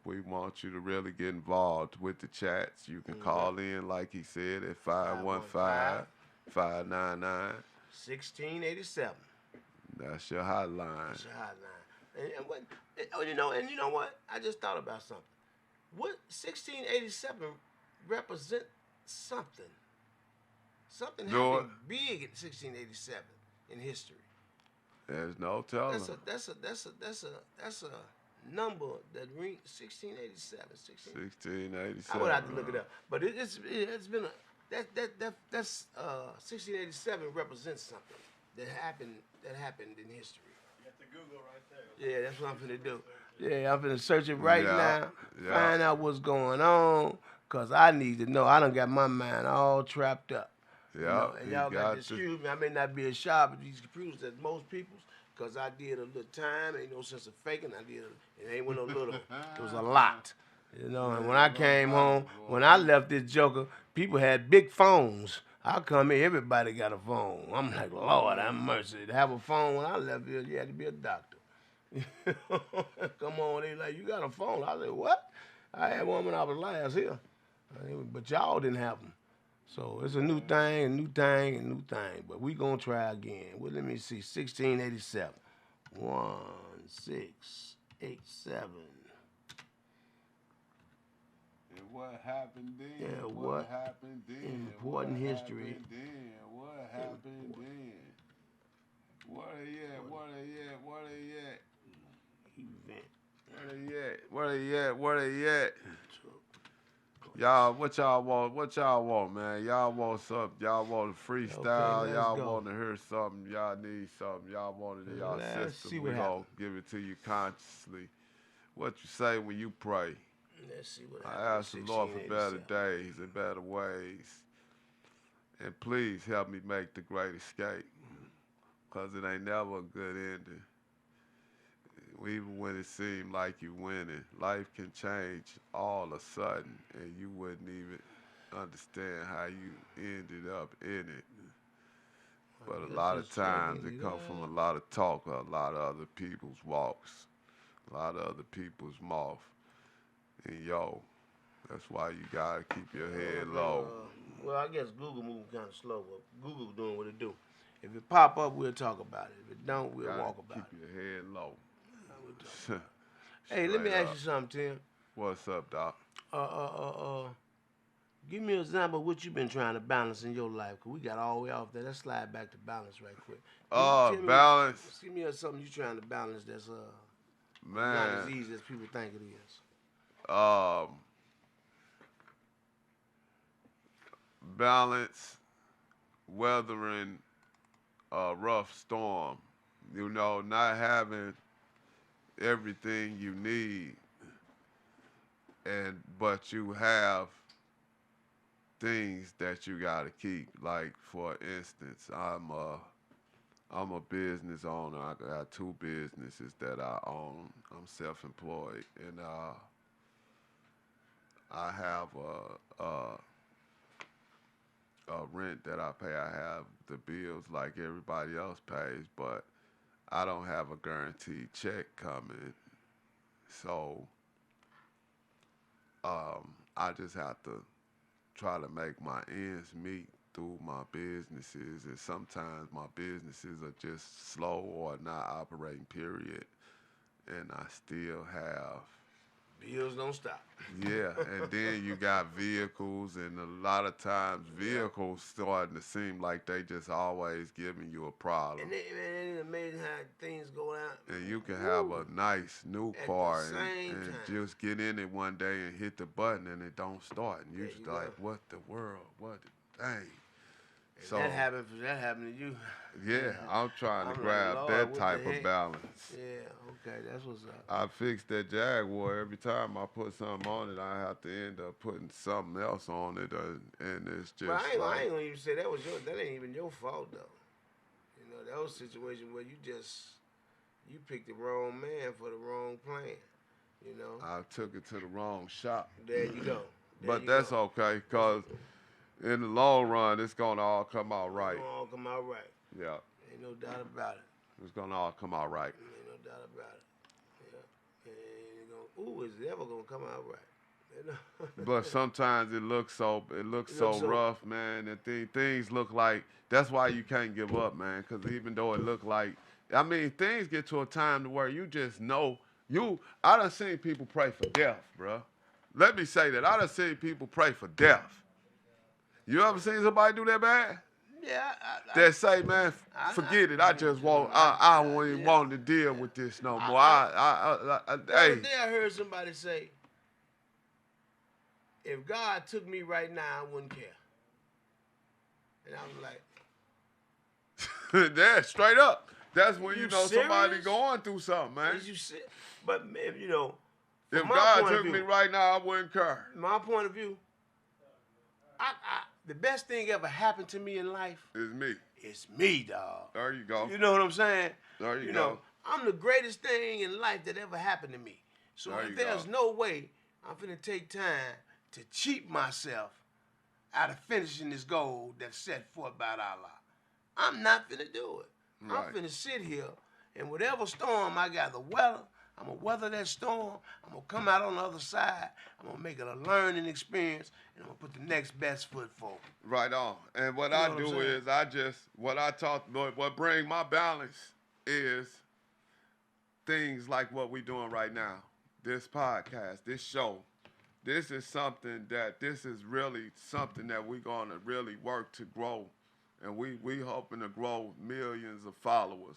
Speaker 2: We want you to really get involved with the chats. You can call in, like he said, at 515-599.
Speaker 3: 1687.
Speaker 2: That's your hotline.
Speaker 3: That's your hotline. And you know what? I just thought about something. What 1687 represent something? Something
Speaker 2: Do
Speaker 3: happened big in 1687 in history.
Speaker 2: There's no telling.
Speaker 3: That's a number that rings 1687.
Speaker 2: 1687.
Speaker 3: I would have to look it up, but it's been that's 1687 represents something that happened in history.
Speaker 5: You have to Google right there.
Speaker 3: Yeah, that's what I'm finna do. Yeah, I'm finna search it right now,
Speaker 2: Yeah.
Speaker 3: find out what's going on, cause I need to know. I done got my mind all trapped up.
Speaker 2: Yeah,
Speaker 3: And y'all got to excuse me. I may not be as sharp at these computers as most people's, cause I did a little time. Ain't no sense of faking. It ain't with no little. It was a lot. You know, and when I came home, when I left this joker, people had big phones. I come here, everybody got a phone. I'm like, Lord, have mercy. To have a phone when I left here, you had to be a doctor. Come on, they like, you got a phone. I said, what? I had one when I was last here. But y'all didn't have them. So it's a new thing. But we going to try again. Well, let me see. 1687. 1687.
Speaker 2: And what happened then?
Speaker 3: Yeah,
Speaker 2: what happened then?
Speaker 3: Important history.
Speaker 2: What happened then? Where they at?
Speaker 3: Event.
Speaker 2: Where they at? Y'all, what y'all want, man? Y'all want something? Y'all want a freestyle?
Speaker 3: Okay,
Speaker 2: y'all
Speaker 3: go.
Speaker 2: want to hear something? Y'all need something? Y'all want it in y'all
Speaker 3: Let's
Speaker 2: system?
Speaker 3: see
Speaker 2: We
Speaker 3: what
Speaker 2: gonna
Speaker 3: happens.
Speaker 2: give it to you consciously. What you say when you pray?
Speaker 3: Let's see what
Speaker 2: I
Speaker 3: happens.
Speaker 2: ask the Lord for better
Speaker 3: 1687.
Speaker 2: days and better ways. And please help me make the great escape. Because it ain't never a good ending. Even when it seemed like you winning, life can change all of a sudden, and you wouldn't even understand how you ended up in it. But a lot of times it comes from a lot of talk, a lot of other people's walks, a lot of other people's mouth. And yo, that's why you gotta keep your head low.
Speaker 3: Well, I guess Google moving kind of slow, but Google doing what it do. If it pop up, we'll talk about it. If it don't, we'll
Speaker 2: Gotta
Speaker 3: walk about
Speaker 2: keep
Speaker 3: it.
Speaker 2: your head low.
Speaker 3: Hey, let me
Speaker 2: Straight
Speaker 3: ask
Speaker 2: up.
Speaker 3: you something, Tim.
Speaker 2: What's up, Doc?
Speaker 3: Give me an example of what you've been trying to balance in your life. Cause we got all the way off there. Let's slide back to balance right quick.
Speaker 2: Balance.
Speaker 3: Give me something you're trying to balance that's not
Speaker 2: Man,
Speaker 3: as easy as people think it is.
Speaker 2: Balance, weathering a rough storm. You know, not having everything you need, but you have things that you gotta keep. Like for instance, I'm a business owner. I got 2 businesses that I own. I'm self-employed, and I have a rent that I pay. I have the bills like everybody else pays, but I don't have a guaranteed check coming. So I just have to try to make my ends meet through my businesses, and sometimes my businesses are just slow or not operating, period, and I still have
Speaker 3: Bills don't stop.
Speaker 2: yeah, and then you got vehicles, and a lot of times vehicles starting to seem like they just always giving you a problem.
Speaker 3: And it's amazing how things go out.
Speaker 2: And you can have a nice new
Speaker 3: At
Speaker 2: car
Speaker 3: the same
Speaker 2: and
Speaker 3: time.
Speaker 2: just get in it one day and hit the button and it don't start. And you're
Speaker 3: There
Speaker 2: just
Speaker 3: you
Speaker 2: like,
Speaker 3: go.
Speaker 2: what the world? What the dang?
Speaker 3: And
Speaker 2: So
Speaker 3: that happened to you.
Speaker 2: yeah, I'm trying to
Speaker 3: I'm like,
Speaker 2: grab
Speaker 3: Lord,
Speaker 2: that
Speaker 3: what the
Speaker 2: type
Speaker 3: heck?
Speaker 2: of balance.
Speaker 3: Yeah, okay, that's what's up.
Speaker 2: I fixed that Jaguar. Every time I put something on it, I have to end up putting something else on it, and it's just
Speaker 3: But I ain't
Speaker 2: like,
Speaker 3: gonna even say that ain't even your fault though. You know, that was a situation where you picked the wrong man for the wrong plan. You know.
Speaker 2: I took it to the wrong shop.
Speaker 3: There you go.
Speaker 2: But that's okay, because in the long run, it's going to all come out right.
Speaker 3: It's gonna all come out right.
Speaker 2: Yeah,
Speaker 3: Ain't no doubt about it.
Speaker 2: it's going to all come out right.
Speaker 3: Ain't no doubt about it. Yeah. And is it ever gonna come out right? You know?
Speaker 2: But sometimes it looks so
Speaker 3: so-
Speaker 2: rough, man, and things look like, that's why you can't give up, man, because even though it look like I mean, things get to a time to where you just know I done seen people pray for death, bro. Let me say that. I done seen people pray for death. You ever seen somebody do that bad?
Speaker 3: Yeah,
Speaker 2: That say, man, forget it. I just want, I don't even want to deal with this no more.
Speaker 3: The
Speaker 2: Hey.
Speaker 3: other day I heard somebody say, if God took me right now, I wouldn't care. And I was like,
Speaker 2: yeah, straight up. That's when you know
Speaker 3: serious?
Speaker 2: somebody going through something, man.
Speaker 3: But you know,
Speaker 2: if God took me right now, I wouldn't care.
Speaker 3: My point of view, the best thing ever happened to me in life
Speaker 2: is me.
Speaker 3: It's me, dog.
Speaker 2: There you go.
Speaker 3: You know what I'm saying?
Speaker 2: There you go.
Speaker 3: Know, I'm the greatest thing in life that ever happened to me. So there's no way I'm finna take time to cheat myself out of finishing this goal that's set forth by Allah. I'm not finna do it. Right. I'm finna sit here and whatever storm I got to weather, I'm going to weather that storm. I'm going to come out on the other side. I'm going to make it a learning experience, and I'm going to put the next best foot forward.
Speaker 2: Right on. And what I do is what bring my balance is things like what we're doing right now. This podcast, this show. This is really something that we're going to really work to grow. And we hoping to grow millions of followers.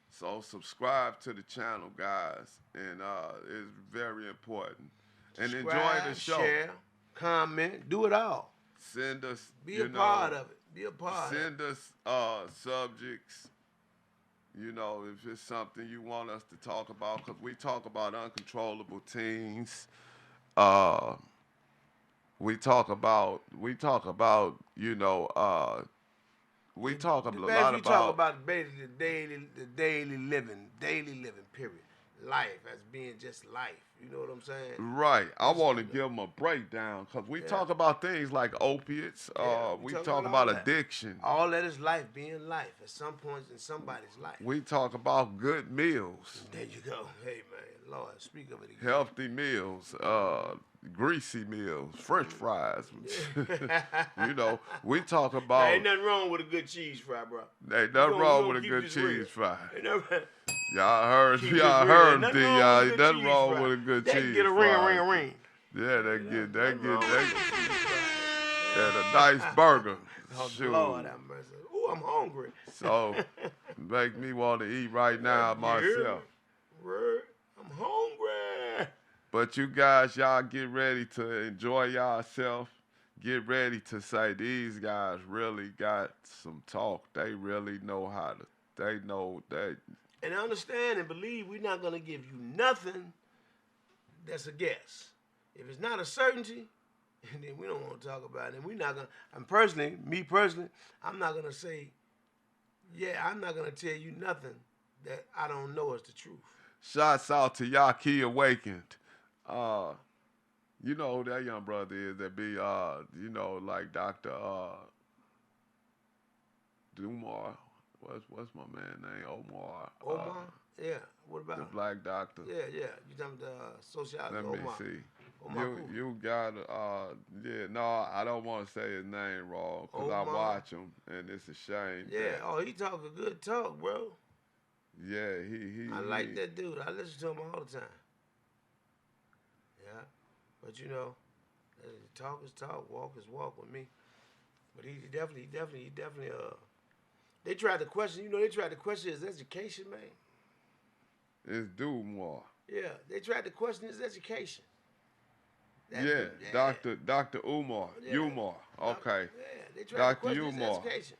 Speaker 2: So subscribe to the channel, guys, and it's very important. And subscribe, enjoy the show.
Speaker 3: Share, comment, do it all.
Speaker 2: Send us,
Speaker 3: be a part of it. Be a part.
Speaker 2: Send us subjects. You know, if it's something you want us to talk about, because we talk about uncontrollable teens. We talk about you know. We talk a lot about.
Speaker 3: We talk about basically the daily living period. Life as being just life. You know what I'm saying?
Speaker 2: Right. I want to give them a breakdown because we talk about things like opiates. We talk about addiction.
Speaker 3: All that is life being life at some points in somebody's life.
Speaker 2: We talk about good meals.
Speaker 3: There you go. Hey, man. Lord, speak of it again.
Speaker 2: Healthy meals. Greasy meals, French fries. You know, we talk about.
Speaker 3: Ain't nothing wrong with a good cheese fry, bro.
Speaker 2: Ain't nothing wrong with a good cheese fry. Y'all heard D. Nothing wrong with a good cheese fry.
Speaker 3: That get a ring.
Speaker 2: Yeah, that get a nice burger.
Speaker 3: Oh, Lord have mercy. Ooh, I'm hungry.
Speaker 2: So, make me want to eat right now myself.
Speaker 3: I'm hungry.
Speaker 2: But you guys, y'all get ready to enjoy yourself. Get ready to say these guys really got some talk. They really know how to. They know that.
Speaker 3: And understand and believe we're not going to give you nothing that's a guess. If it's not a certainty, then we don't want to talk about it. And we're not going to, me personally, I'm not going to say, I'm not going to tell you nothing that I don't know is the truth.
Speaker 2: Shouts out to Yaki Awakened. You know who that young brother is that be, you know, like Dr. Dumar. What's my man name? Omar.
Speaker 3: Omar? Yeah. What about
Speaker 2: the black doctor?
Speaker 3: Yeah. You talking about the sociologist?
Speaker 2: Let me see. You got no, I don't want to say his name wrong because I watch him and it's a shame.
Speaker 3: Yeah. He talk a good talk, bro.
Speaker 2: Yeah, he.
Speaker 3: I like that dude. I listen to him all the time. Yeah, but you know, talk is talk, walk is walk with me. But he definitely. They tried to question. You know, they tried to question his education, man.
Speaker 2: It's Dumar.
Speaker 3: Yeah, they tried to question his education.
Speaker 2: Dr. Umar.
Speaker 3: Yeah.
Speaker 2: Umar. Okay.
Speaker 3: Yeah, they tried to question his education.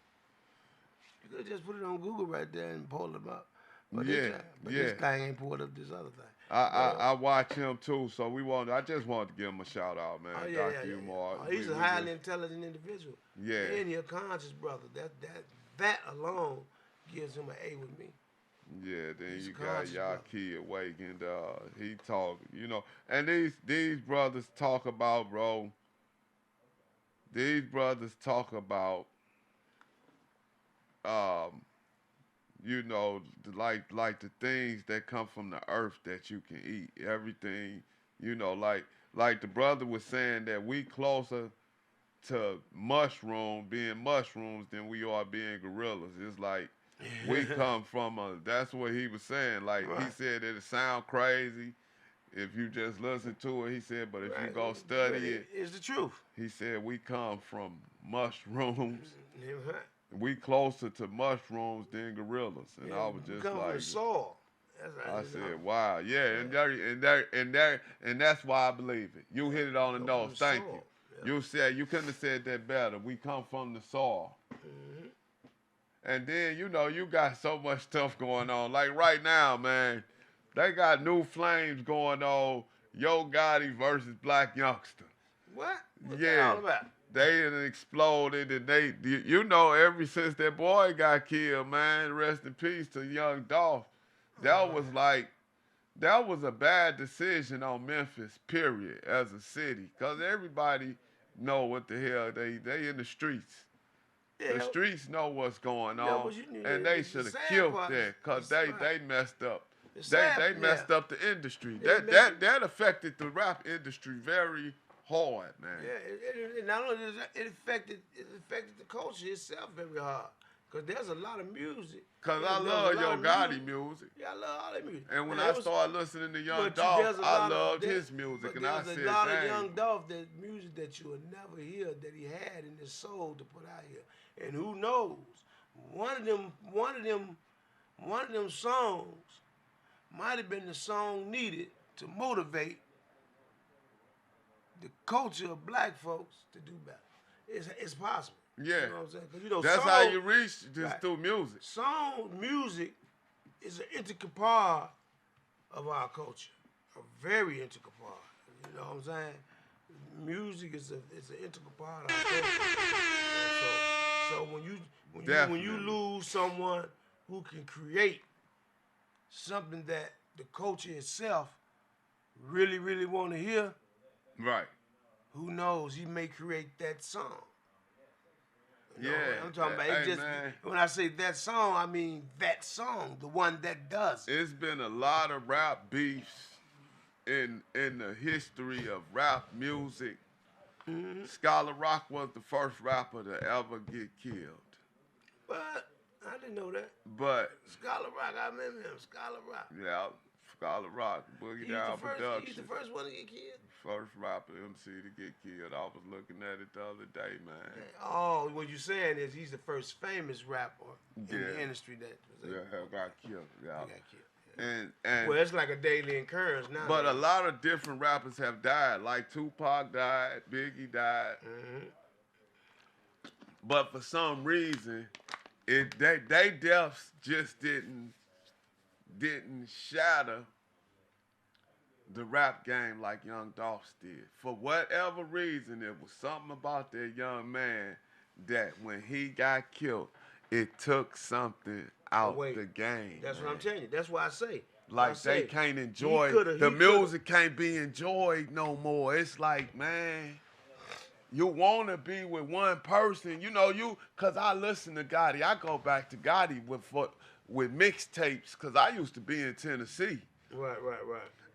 Speaker 3: You could have just put it on Google right there and pull him up. But this thing ain't pulled up this other thing.
Speaker 2: I watch him too, so I just wanted to give him a shout out, man. Dr. Umar.
Speaker 3: Oh, he's a highly intelligent individual.
Speaker 2: Yeah.
Speaker 3: And he's a conscious brother. That alone gives him an A with me.
Speaker 2: Yeah, then you got Yaki Awakened. He talk, you know, and these brothers talk about, bro. These brothers talk about, you know, like the things that come from the earth that you can eat. Everything, you know, like the brother was saying that we closer to being mushrooms than we are being gorillas. It's like We come from a. That's what he was saying. Like he said that it sound crazy if you just listen to it. He said, but if you go study it,
Speaker 3: it's the truth.
Speaker 2: he said we come from mushrooms.
Speaker 3: Yeah, right.
Speaker 2: We closer to mushrooms than gorillas, and I was just
Speaker 3: come from
Speaker 2: like,
Speaker 3: the soil.
Speaker 2: I said, wow, yeah, and that's why I believe it. You hit it on the nose. Thank you. Yeah. You said you couldn't have said that better. We come from the soil. Mm-hmm. And then you got so much stuff going on. Like right now, man, they got new flames going on. Yo Gotti versus Black Youngster.
Speaker 3: What? What's that all about?
Speaker 2: They had exploded, and ever since that boy got killed, man, rest in peace to young Dolph. That was a bad decision on Memphis, period, as a city, because everybody know what the hell they in the streets. Yeah, the streets know what's going on, and they should have killed that because they messed up. They messed up the industry. That affected the rap industry very hard, man.
Speaker 3: Yeah, not only it affected the culture itself very hard. Cause there's a lot of music.
Speaker 2: Cause I love Yo Gotti music.
Speaker 3: Yeah, I love all that music.
Speaker 2: And when I started listening to Young Dolph, I loved his music, and I said,
Speaker 3: "There's a lot of Young Dolph that music that you will never hear that he had in his soul to put out here." And who knows? One of them songs might have been the song needed to motivate the culture of black folks to do better. It's possible.
Speaker 2: Yeah.
Speaker 3: You know what I'm saying? 'Cause
Speaker 2: that's how you reach just through music.
Speaker 3: Music is an integral part of our culture. A very integral part. You know what I'm saying? Music is an integral part of our culture. So when you lose someone who can create something that the culture itself really, really want to hear,
Speaker 2: right?
Speaker 3: Who knows? He may create that song.
Speaker 2: Yeah,
Speaker 3: I'm talking about it. Just man. When I say that song, I mean that song, the one that does.
Speaker 2: It's been a lot of rap beefs in the history of rap music. Mm-hmm. Scholar Rock was the first rapper to ever get killed.
Speaker 3: But I didn't know that.
Speaker 2: But
Speaker 3: Scholar Rock, I remember him. Scholar Rock.
Speaker 2: Yeah, Scholar Rock, Boogie Down Production.
Speaker 3: He's the first one to get killed.
Speaker 2: First rapper MC to get killed. I was looking at it the other day, man.
Speaker 3: Oh, what you're saying is he's the first famous rapper in the industry that
Speaker 2: got killed. Yeah, got killed. Yeah. And
Speaker 3: well, it's like a daily occurrence now.
Speaker 2: But a lot of different rappers have died. Like Tupac died, Biggie died. Mm-hmm. But for some reason, they deaths just didn't shatter the rap game like Young Dolph did. For whatever reason, it was something about that young man that when he got killed, it took something out the game.
Speaker 3: That's what I'm telling you. That's why I say.
Speaker 2: Like they can't enjoy the music can't be enjoyed no more. It's like, man, you want to be with one person, cause I listen to Gotti. I go back to Gotti with mixtapes, cause I used to be in Tennessee.
Speaker 3: Right.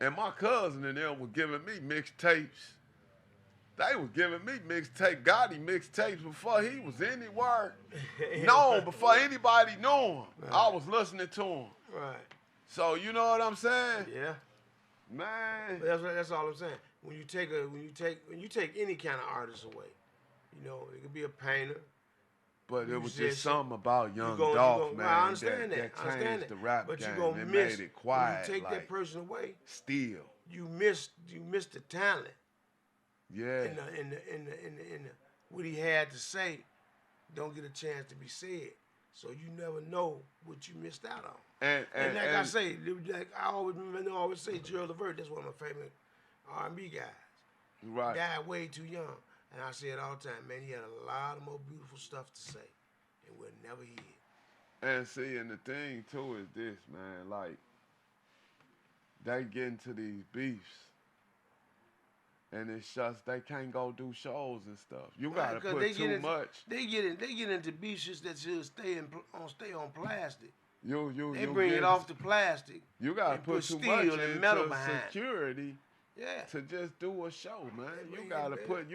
Speaker 2: And my cousin and them were giving me mixtapes. They was giving me Gotti mixtapes before he was anywhere known, before anybody knew him. Right. I was listening to him.
Speaker 3: Right.
Speaker 2: So you know what I'm saying?
Speaker 3: Yeah.
Speaker 2: Man.
Speaker 3: But that's all I'm saying. When you take any kind of artist away, it could be a painter.
Speaker 2: But it was just something about Young Dolph, man.
Speaker 3: I understand that.
Speaker 2: changed the rap game.
Speaker 3: But you're gonna miss
Speaker 2: made it quiet.
Speaker 3: When you take that person away.
Speaker 2: Still.
Speaker 3: You miss the talent.
Speaker 2: Yeah.
Speaker 3: In the what he had to say, don't get a chance to be said. So you never know what you missed out on. And like I say, I always say Gerald Levert. That's one of my favorite R&B guys.
Speaker 2: Right.
Speaker 3: Died way too young. And I say it all the time, man, he had a lot of more beautiful stuff to say. And we'll never hear it.
Speaker 2: And see, and the thing, too, is this, man. Like, they get into these beefs. And it's just, they can't go do shows and stuff. You got to put too much.
Speaker 3: They get into beefs that should stay on plastic. They bring it off the plastic.
Speaker 2: You got to put too much into security.
Speaker 3: Yeah.
Speaker 2: To just do a show, man. You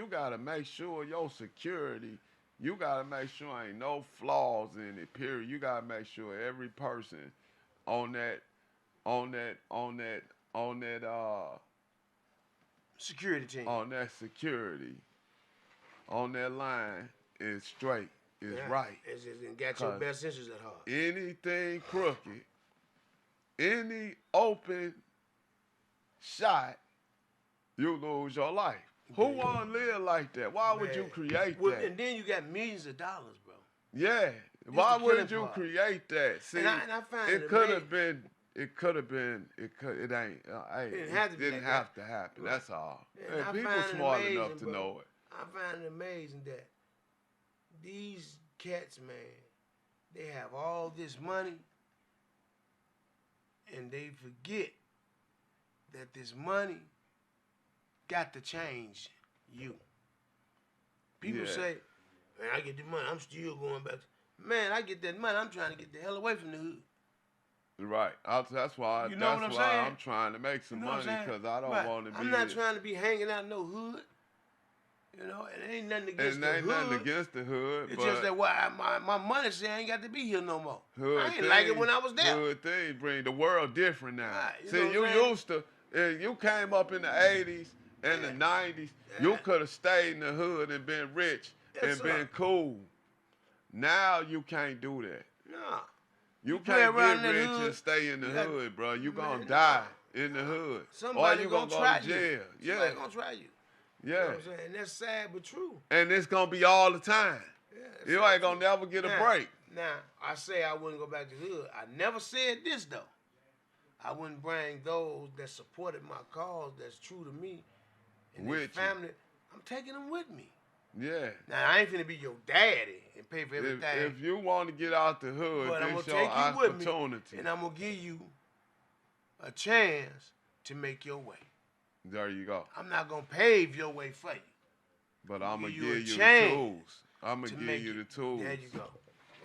Speaker 2: gotta make sure your security you gotta make sure ain't no flaws in it. Period. You gotta make sure every person on that on that on that on that
Speaker 3: security team.
Speaker 2: On that security, on that line is straight, is right.
Speaker 3: It's got your best interests at heart.
Speaker 2: Anything crooked, any open shot, you lose your life. Who wanna live like that? Why would you create that?
Speaker 3: And then you got millions of dollars, bro.
Speaker 2: Yeah. Why would you create that? See,
Speaker 3: and I find
Speaker 2: it could have been. It could have been. It ain't. It didn't have to happen. Right. That's all. And people smart enough to know it.
Speaker 3: I find it amazing that these cats, man, they have all this money, and they forget that this money got to change you. People say, "Man, I get the money. I'm still going back." Man, I get that money. I'm trying to get the hell away from the hood.
Speaker 2: Right. That's why.
Speaker 3: You know what I'm saying?
Speaker 2: I'm trying to make some money because I don't want to be.
Speaker 3: I'm not trying to be hanging out in no hood. You know, it ain't nothing against the hood.
Speaker 2: It ain't nothing against the hood.
Speaker 3: It's just that my money say I ain't got to be here no more.
Speaker 2: Hood
Speaker 3: I ain't like it when I was there.
Speaker 2: Hood things bring the world different now.
Speaker 3: Right,
Speaker 2: See, you used to. You came up in the 80s and the 90s. Yeah. You could have stayed in the hood and been rich and been cool. Now you can't do that.
Speaker 3: Nah.
Speaker 2: You can't get rich and stay in the hood, bro. You gonna die in the hood.
Speaker 3: Somebody
Speaker 2: or you
Speaker 3: gonna
Speaker 2: go
Speaker 3: try
Speaker 2: to jail.
Speaker 3: You. Somebody gonna try you.
Speaker 2: Yeah.
Speaker 3: You know what I'm saying? And that's sad but true.
Speaker 2: And it's gonna be all the time.
Speaker 3: Yeah,
Speaker 2: you ain't gonna never get a break.
Speaker 3: Now, I say I wouldn't go back to the hood. I never said this though. I wouldn't bring those that supported my cause, that's true to me, and their family. I'm taking them with me.
Speaker 2: Yeah.
Speaker 3: Now, I ain't finna be your daddy and pay for everything.
Speaker 2: If you want to get out the hood,
Speaker 3: but I'm
Speaker 2: this
Speaker 3: gonna
Speaker 2: your
Speaker 3: take you with
Speaker 2: opportunity.
Speaker 3: me, and I'm gonna give you a chance to make your way.
Speaker 2: There you go.
Speaker 3: I'm not gonna pave your way for you.
Speaker 2: But I'm gonna give you the tools. I'm gonna give you the tools.
Speaker 3: There you go.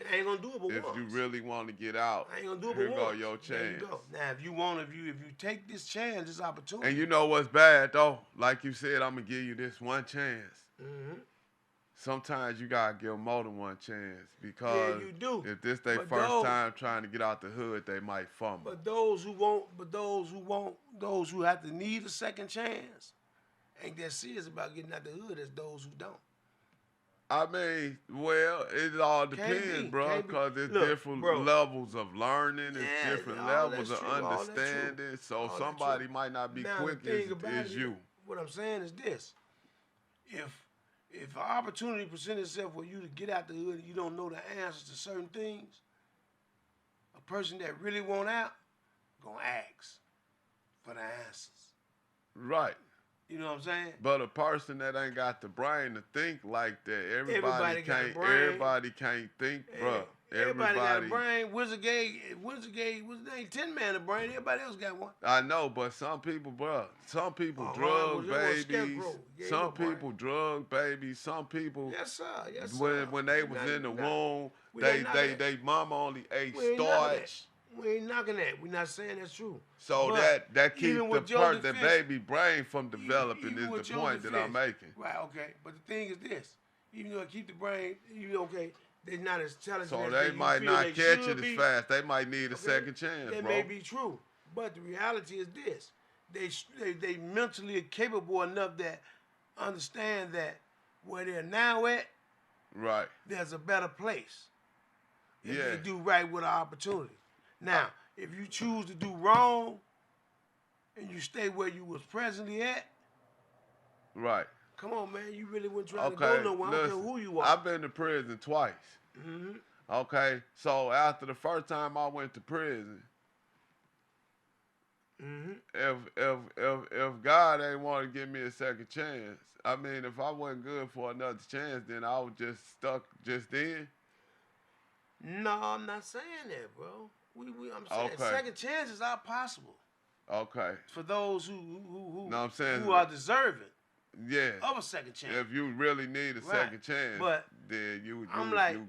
Speaker 3: I ain't gonna do it but once.
Speaker 2: If you really want to get out,
Speaker 3: I ain't gonna do it
Speaker 2: here
Speaker 3: but
Speaker 2: go
Speaker 3: once.
Speaker 2: your chance.
Speaker 3: There you go. Now, if you take this chance, this opportunity.
Speaker 2: And you know what's bad though? Like you said, I'm gonna give you this one chance.
Speaker 3: Mm-hmm.
Speaker 2: Sometimes you gotta give them more than one chance because
Speaker 3: you do.
Speaker 2: If this their first time trying to get out the hood, they might fumble.
Speaker 3: But those who have to need a second chance, ain't that serious about getting out the hood as those who don't.
Speaker 2: I mean, well, it all depends, bro, because it's different levels of learning, it's different levels of understanding. So somebody might not be quick as you.
Speaker 3: What I'm saying is this: if an opportunity presents itself for you to get out the hood and you don't know the answers to certain things, a person that really want out gonna ask for the answers.
Speaker 2: Right.
Speaker 3: You know what I'm saying?
Speaker 2: But a person that ain't got the brain to think like that, everybody can't think, bro.
Speaker 3: Everybody got a brain. Wizard gave what's his name? 10 Man a brain. Everybody else got one.
Speaker 2: I know, but some people, bro. Some people drug babies. Some people drug babies. Some people.
Speaker 3: Yes, sir. Yes, sir.
Speaker 2: When they was in the womb, they mama only ate starch.
Speaker 3: We ain't knocking that. We're not saying that's true.
Speaker 2: So but that keeps the baby brain from developing is the point that I'm making.
Speaker 3: Right, okay. But the thing is this. Even though it keep the brain, they're not as intelligent
Speaker 2: so
Speaker 3: as
Speaker 2: they might not catch it as fast. They might need a second chance,
Speaker 3: That
Speaker 2: bro.
Speaker 3: may be true. But the reality is this. They mentally capable enough that understand that where they're now at,
Speaker 2: right,
Speaker 3: there's a better place. If they do right with an opportunity. Now, if you choose to do wrong and you stay where you was presently at,
Speaker 2: right.
Speaker 3: Come on, man. You really wasn't trying to go nowhere. I don't care who you are.
Speaker 2: I've been to prison twice.
Speaker 3: Mm-hmm.
Speaker 2: Okay, so after the first time I went to prison, if God ain't want to give me a second chance, I mean, if I wasn't good for another chance, then I was just stuck just then.
Speaker 3: No, I'm not saying that, bro. I'm saying second chances are possible.
Speaker 2: Okay.
Speaker 3: For those who are deserving.
Speaker 2: Yeah.
Speaker 3: Of a second chance.
Speaker 2: If you really need a second chance, then you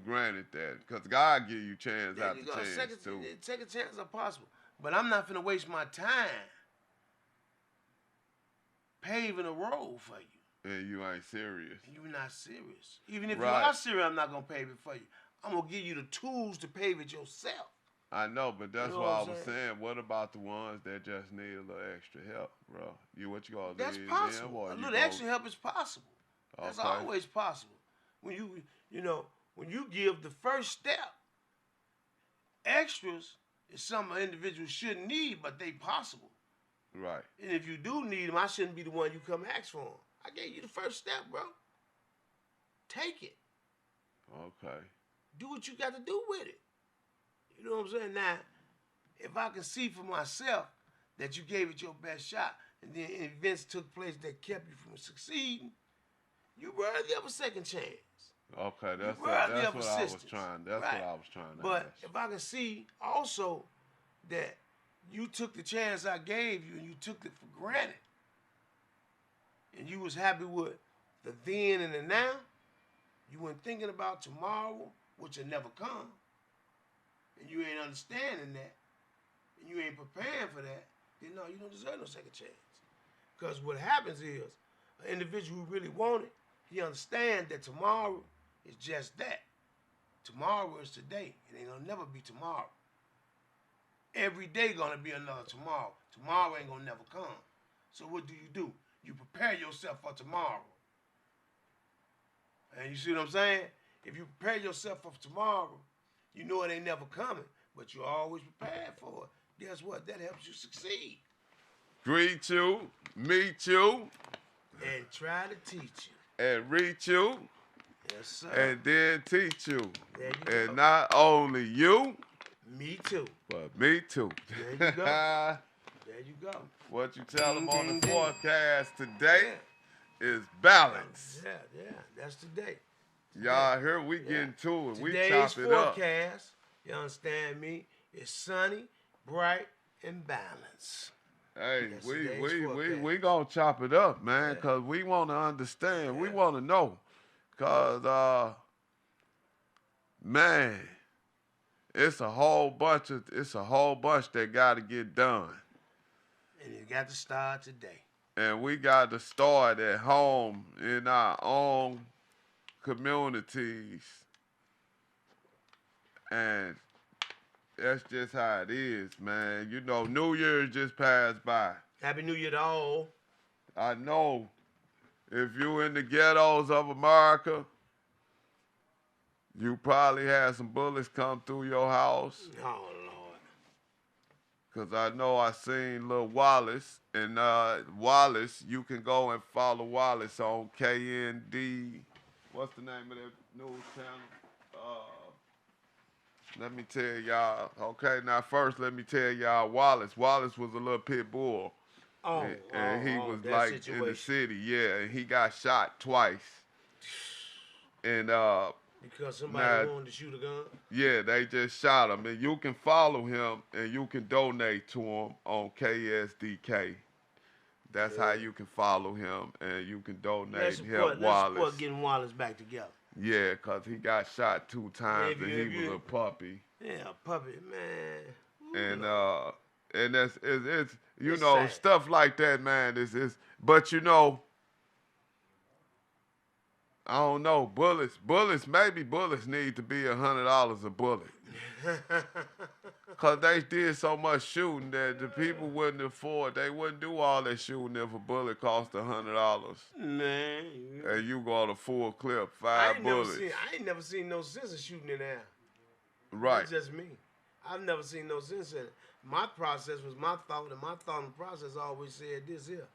Speaker 2: granted that. Because God give you chance after chance, too.
Speaker 3: Second chances are possible. But I'm not finna waste my time paving a road for you.
Speaker 2: And you ain't serious.
Speaker 3: You're not serious. Even if you
Speaker 2: Right.
Speaker 3: are serious, I'm not gonna pave it for you. I'm gonna give you the tools to pave it yourself.
Speaker 2: I know, but that's
Speaker 3: You know
Speaker 2: what
Speaker 3: what
Speaker 2: I
Speaker 3: I'm
Speaker 2: was saying. What about the ones that just need a little extra help, bro? What you gonna
Speaker 3: That's
Speaker 2: leave
Speaker 3: possible.
Speaker 2: them, or
Speaker 3: A
Speaker 2: you
Speaker 3: little extra help is possible. That's
Speaker 2: Okay.
Speaker 3: always possible. When when you give the first step, extras is something an individual shouldn't need, but they possible.
Speaker 2: Right.
Speaker 3: And if you do need them, I shouldn't be the one you come ask for them. I gave you the first step, bro. Take it.
Speaker 2: Okay.
Speaker 3: Do what you got to do with it. You know what I'm saying? Now, if I can see for myself that you gave it your best shot, and then events took place that kept you from succeeding, you worthy of a second chance.
Speaker 2: Okay, that's
Speaker 3: Worthy
Speaker 2: that's
Speaker 3: of
Speaker 2: what I was
Speaker 3: assistance,
Speaker 2: trying. That's
Speaker 3: right?
Speaker 2: what I was trying to
Speaker 3: But
Speaker 2: ask.
Speaker 3: if I can see also that you took the chance I gave you and you took it for granted, and you was happy with the then and the now, you weren't thinking about tomorrow, which will never come, and you ain't understanding that, and you ain't preparing for that, then no, you don't deserve no second chance. Because what happens is, an individual who really want it, he understands that tomorrow is just that. Tomorrow is today. It ain't gonna never be tomorrow. Every day gonna be another tomorrow. Tomorrow ain't gonna never come. So what do? You prepare yourself for tomorrow. And you see what I'm saying? If you prepare yourself for tomorrow, you know it ain't never coming, but you're always prepared for it. Guess what? That helps you succeed.
Speaker 2: Greet you, meet you,
Speaker 3: And try to teach you.
Speaker 2: and reach you,
Speaker 3: Yes, sir.
Speaker 2: and then teach you.
Speaker 3: There you
Speaker 2: And
Speaker 3: go.
Speaker 2: not only you,
Speaker 3: Me too.
Speaker 2: but me too.
Speaker 3: There you go. There you go.
Speaker 2: What you tell them on
Speaker 3: Ding,
Speaker 2: the
Speaker 3: ding.
Speaker 2: forecast today is balance.
Speaker 3: Yeah, that's today.
Speaker 2: Y'all here, we getting to it. We
Speaker 3: Today's
Speaker 2: chop it up.
Speaker 3: forecast, you understand me, is sunny, bright, and balanced.
Speaker 2: Hey,
Speaker 3: That's
Speaker 2: we
Speaker 3: today's forecast.
Speaker 2: gonna chop it up, man,
Speaker 3: Yeah.
Speaker 2: because we want to understand. We
Speaker 3: Yeah.
Speaker 2: want to know, cause man, it's a whole bunch that got to get done,
Speaker 3: And you got to start today.
Speaker 2: and we got to start at home in our own communities, and that's just how it is, man. You know, New Year's just passed by.
Speaker 3: Happy New Year to all.
Speaker 2: I know if you in the ghettos of America, you probably had some bullets come through your house.
Speaker 3: Oh, Lord.
Speaker 2: Because I know I seen Lil Wallace. And Wallace, you can go and follow Wallace on KND. What's the name of that news channel? Let me tell y'all. Okay, now first let me tell y'all Wallace. Wallace was a little pit bull.
Speaker 3: Oh,
Speaker 2: And he was
Speaker 3: that
Speaker 2: like in
Speaker 3: situation.
Speaker 2: the city, yeah, and he got shot twice. And
Speaker 3: Because somebody
Speaker 2: now-
Speaker 3: wanted to shoot a gun?
Speaker 2: yeah, they just shot him. And you can follow him and you can donate to him on KSDK. That's how you can follow him and you can donate and help
Speaker 3: Let's
Speaker 2: Wallace.
Speaker 3: support getting Wallace back together.
Speaker 2: Yeah, because he got shot 2 times
Speaker 3: Yeah,
Speaker 2: and he was a puppy.
Speaker 3: Yeah, a puppy, man. Ooh,
Speaker 2: And
Speaker 3: Lord.
Speaker 2: and it's you
Speaker 3: It's
Speaker 2: know,
Speaker 3: sad.
Speaker 2: stuff like that, man, is but you know, I don't know, maybe bullets need to be $100 a bullet. Cause they did so much shooting that the people wouldn't afford. They wouldn't do all that shooting if a bullet cost $100.
Speaker 3: Man,
Speaker 2: And you got a full clip,
Speaker 3: I
Speaker 2: 5
Speaker 3: ain't
Speaker 2: bullets.
Speaker 3: never seen no sense of shooting in there.
Speaker 2: Right.
Speaker 3: That's just me. I've never seen no sense in it. My process was my thought, and my thought and process always said this here.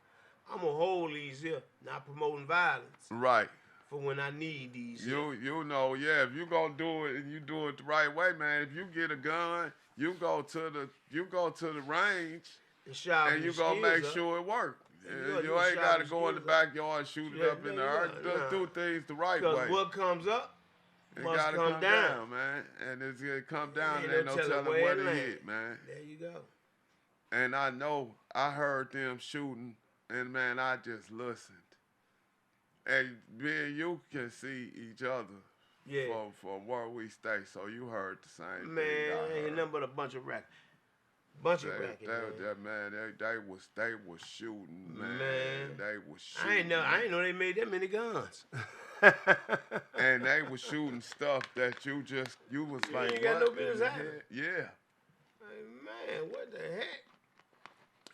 Speaker 3: I'm gonna hold these here, not promoting violence,
Speaker 2: Right.
Speaker 3: for when I need these here.
Speaker 2: You know, yeah, if you gonna do it and you do it the right way, man, if you get a gun, you go to the range
Speaker 3: And sharpen
Speaker 2: and you
Speaker 3: your
Speaker 2: gonna
Speaker 3: skills
Speaker 2: make
Speaker 3: up.
Speaker 2: sure it works.
Speaker 3: Yeah,
Speaker 2: You
Speaker 3: you
Speaker 2: ain't
Speaker 3: sharpen
Speaker 2: gotta
Speaker 3: your
Speaker 2: go in the
Speaker 3: skills up.
Speaker 2: backyard and shoot it
Speaker 3: Yeah,
Speaker 2: up in the
Speaker 3: yeah,
Speaker 2: earth.
Speaker 3: yeah,
Speaker 2: Just
Speaker 3: nah.
Speaker 2: do things the right
Speaker 3: Because
Speaker 2: way.
Speaker 3: what comes up
Speaker 2: It
Speaker 3: must
Speaker 2: gotta
Speaker 3: come down.
Speaker 2: man. And it's gonna come down and
Speaker 3: Ain't
Speaker 2: ain't
Speaker 3: no
Speaker 2: no
Speaker 3: telling
Speaker 2: telling
Speaker 3: where
Speaker 2: where
Speaker 3: it
Speaker 2: to
Speaker 3: land.
Speaker 2: hit, man.
Speaker 3: There you go.
Speaker 2: And I know I heard them shooting, and man, I just listened. And me and you can see each other
Speaker 3: Yeah.
Speaker 2: from where we stay, so you heard the same
Speaker 3: Man,
Speaker 2: thing I
Speaker 3: ain't
Speaker 2: heard.
Speaker 3: nothing but a bunch of records. Bunch of racket,
Speaker 2: they was shooting, man. They was shooting.
Speaker 3: I ain't know they made that many guns.
Speaker 2: And they was shooting stuff that you was
Speaker 3: you
Speaker 2: like,
Speaker 3: ain't got
Speaker 2: what
Speaker 3: no business having.
Speaker 2: Yeah.
Speaker 3: Man, what the heck?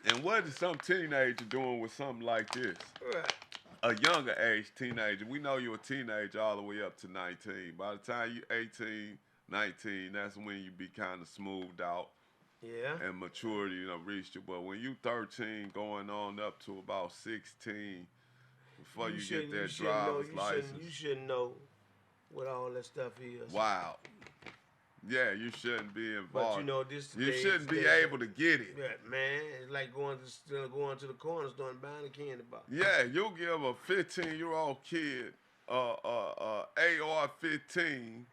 Speaker 2: And what is some teenager doing with something like this?
Speaker 3: Right.
Speaker 2: A younger age teenager. We know you're a teenager all the way up to 19. By the time you're 18, 19, that's when you be kind of smoothed out.
Speaker 3: Yeah.
Speaker 2: And maturity, reached you. But when you 13, going on up to about 16, before you get that driver's license.
Speaker 3: You shouldn't know what all that stuff is.
Speaker 2: Wow. Yeah, you shouldn't be involved.
Speaker 3: But
Speaker 2: you shouldn't be able to get it.
Speaker 3: Yeah, man. It's like going to the corner store and buying a candy bar.
Speaker 2: Yeah, you give a 15-year-old kid AR-15.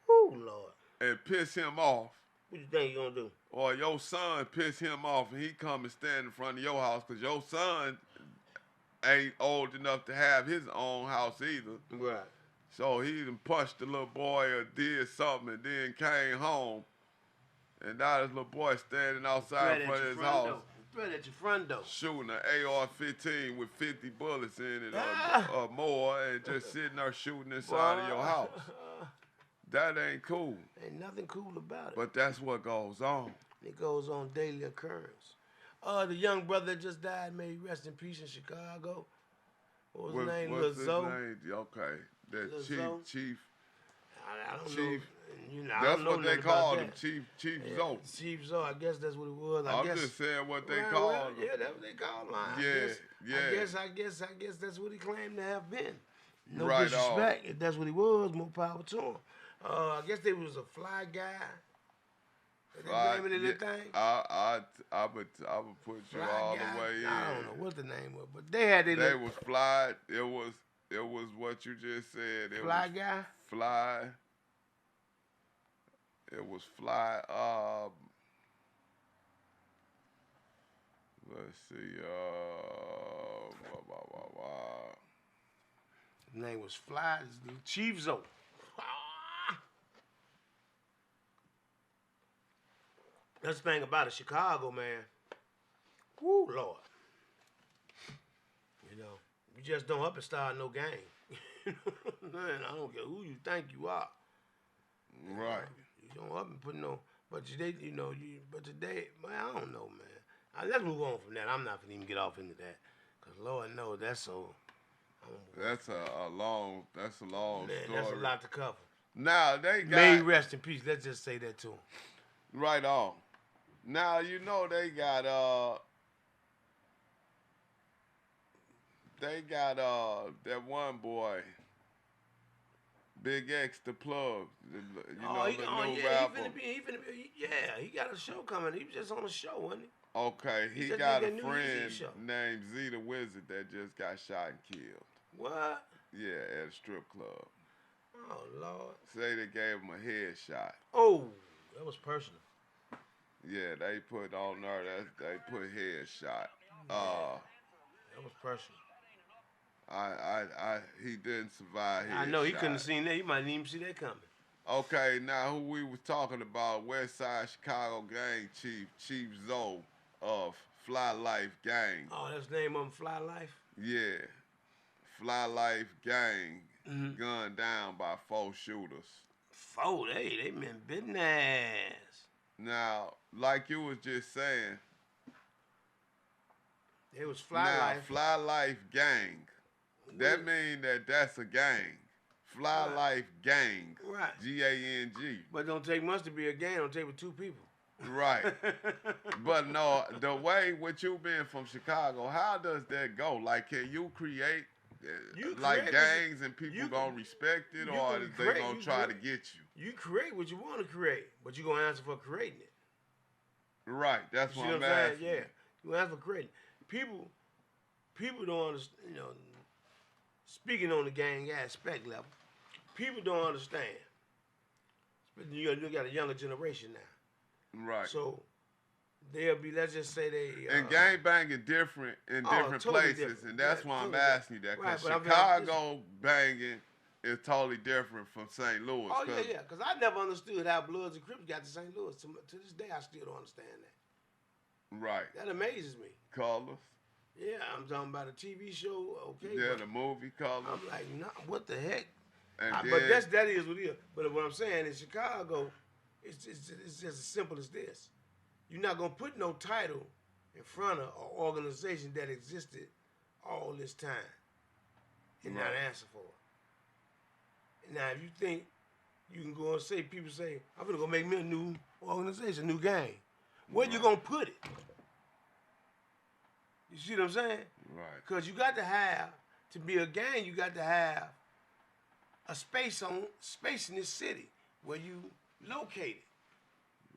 Speaker 3: Oh Lord.
Speaker 2: And piss him off.
Speaker 3: What you think you gonna do?
Speaker 2: Or your son piss him off and he come and stand in front of your house because your son ain't old enough to have his own house either.
Speaker 3: Right.
Speaker 2: So he done punched the little boy or did something and then came home. And now this little boy standing outside in front of his house.
Speaker 3: Right at your front door.
Speaker 2: Shooting an AR-15 with 50 bullets in it or more and just sitting there shooting inside of your house. That ain't cool.
Speaker 3: Ain't nothing cool about it.
Speaker 2: But that's what goes on.
Speaker 3: It goes on daily occurrence. The young brother that just died, may he rest in peace in Chicago. What was his name?
Speaker 2: What's his
Speaker 3: Lizzo?
Speaker 2: name? Okay. That Chief.
Speaker 3: I don't
Speaker 2: Chief.
Speaker 3: know.
Speaker 2: That's what they called him, Chief Zoe.
Speaker 3: Chief Zoe, I guess that's what it was.
Speaker 2: I'm just saying what they called him.
Speaker 3: Yeah, that's what they called him. I guess that's what he claimed to have been. No disrespect. If that's what he was, more power to him. I guess they was a fly guy. Is that the name of the thing?
Speaker 2: I would put you
Speaker 3: fly
Speaker 2: all
Speaker 3: guy?
Speaker 2: the way in.
Speaker 3: I don't know what the name was, but they had
Speaker 2: They was fly. It was what you just said.
Speaker 3: Fly guy.
Speaker 2: Fly. It was fly. Let's see.
Speaker 3: His name was Fly. Chief Zoe. That's the thing about it, Chicago, man. Woo, Lord. You just don't up and start no gang. Man, I don't care who you think you are.
Speaker 2: Right.
Speaker 3: You don't up and put no. But today, but today, man, I don't know, man. Let's move on from that. I'm not gonna even get off into that, cause Lord knows that's so.
Speaker 2: That's a long
Speaker 3: man,
Speaker 2: story.
Speaker 3: That's a lot to cover.
Speaker 2: Now they got.
Speaker 3: May he rest in peace. Let's just say that to him.
Speaker 2: Right on. Now they got that one boy, Big X the Plug, the new rapper.
Speaker 3: He got a show coming. He was just on a show, wasn't he?
Speaker 2: Okay, he got a friend named Z the Wizard that just got shot and killed.
Speaker 3: What?
Speaker 2: Yeah, at a strip club.
Speaker 3: Oh Lord.
Speaker 2: Say they gave him a headshot.
Speaker 3: Oh, that was personal.
Speaker 2: Yeah, they put on there they put headshot.
Speaker 3: That was personal.
Speaker 2: He didn't survive.
Speaker 3: I know he couldn't have seen that. He might didn't even see that coming.
Speaker 2: Okay, now who we was talking about? West Side Chicago Gang Chief Zoe of Fly Life Gang.
Speaker 3: Oh, that's the name of him, Fly Life.
Speaker 2: Yeah, Fly Life Gang gunned down by 4 shooters.
Speaker 3: 4? They meant business.
Speaker 2: Now, like you was just saying,
Speaker 3: it was Life.
Speaker 2: Fly Life Gang. That mean that's a gang. Fly Life Gang.
Speaker 3: Right.
Speaker 2: G-A-N-G.
Speaker 3: But don't take much to be a gang. Don't take with 2 people.
Speaker 2: Right. But no, the way with you being from Chicago, how does that go? Like, can you create gangs and people gonna respect it, or are they gonna try to get you?
Speaker 3: You create what you want to create, but you gonna answer for creating it.
Speaker 2: Right. That's what I'm
Speaker 3: asking. Yeah. You answer for creating. People don't understand. Speaking on the gang aspect level, people don't understand. You got a younger generation now.
Speaker 2: Right.
Speaker 3: So they'll be, let's just say they...
Speaker 2: and gang banging different in different
Speaker 3: totally
Speaker 2: places,
Speaker 3: different.
Speaker 2: and that's why I'm asking you that, because
Speaker 3: Right,
Speaker 2: Chicago banging is totally different from St. Louis.
Speaker 3: Oh, yeah, because I never understood how Bloods and Crips got to St. Louis. To this day, I still don't understand that.
Speaker 2: Right.
Speaker 3: That amazes me.
Speaker 2: Colors.
Speaker 3: Yeah, I'm talking about a TV show, okay.
Speaker 2: Yeah, the movie Colors.
Speaker 3: I'm like, nah, what the heck?
Speaker 2: And
Speaker 3: But that is what it is. But what I'm saying in Chicago, it's just as simple as this. You're not gonna put no title in front of an organization that existed all this time and not answer for it. Now, if you think you can go and say, people say, I'm gonna go make me a new organization, a new gang. Where you gonna put it? You see what I'm saying?
Speaker 2: Right.
Speaker 3: Because you got to have, to be a gang, you got to have a space in this city where you located.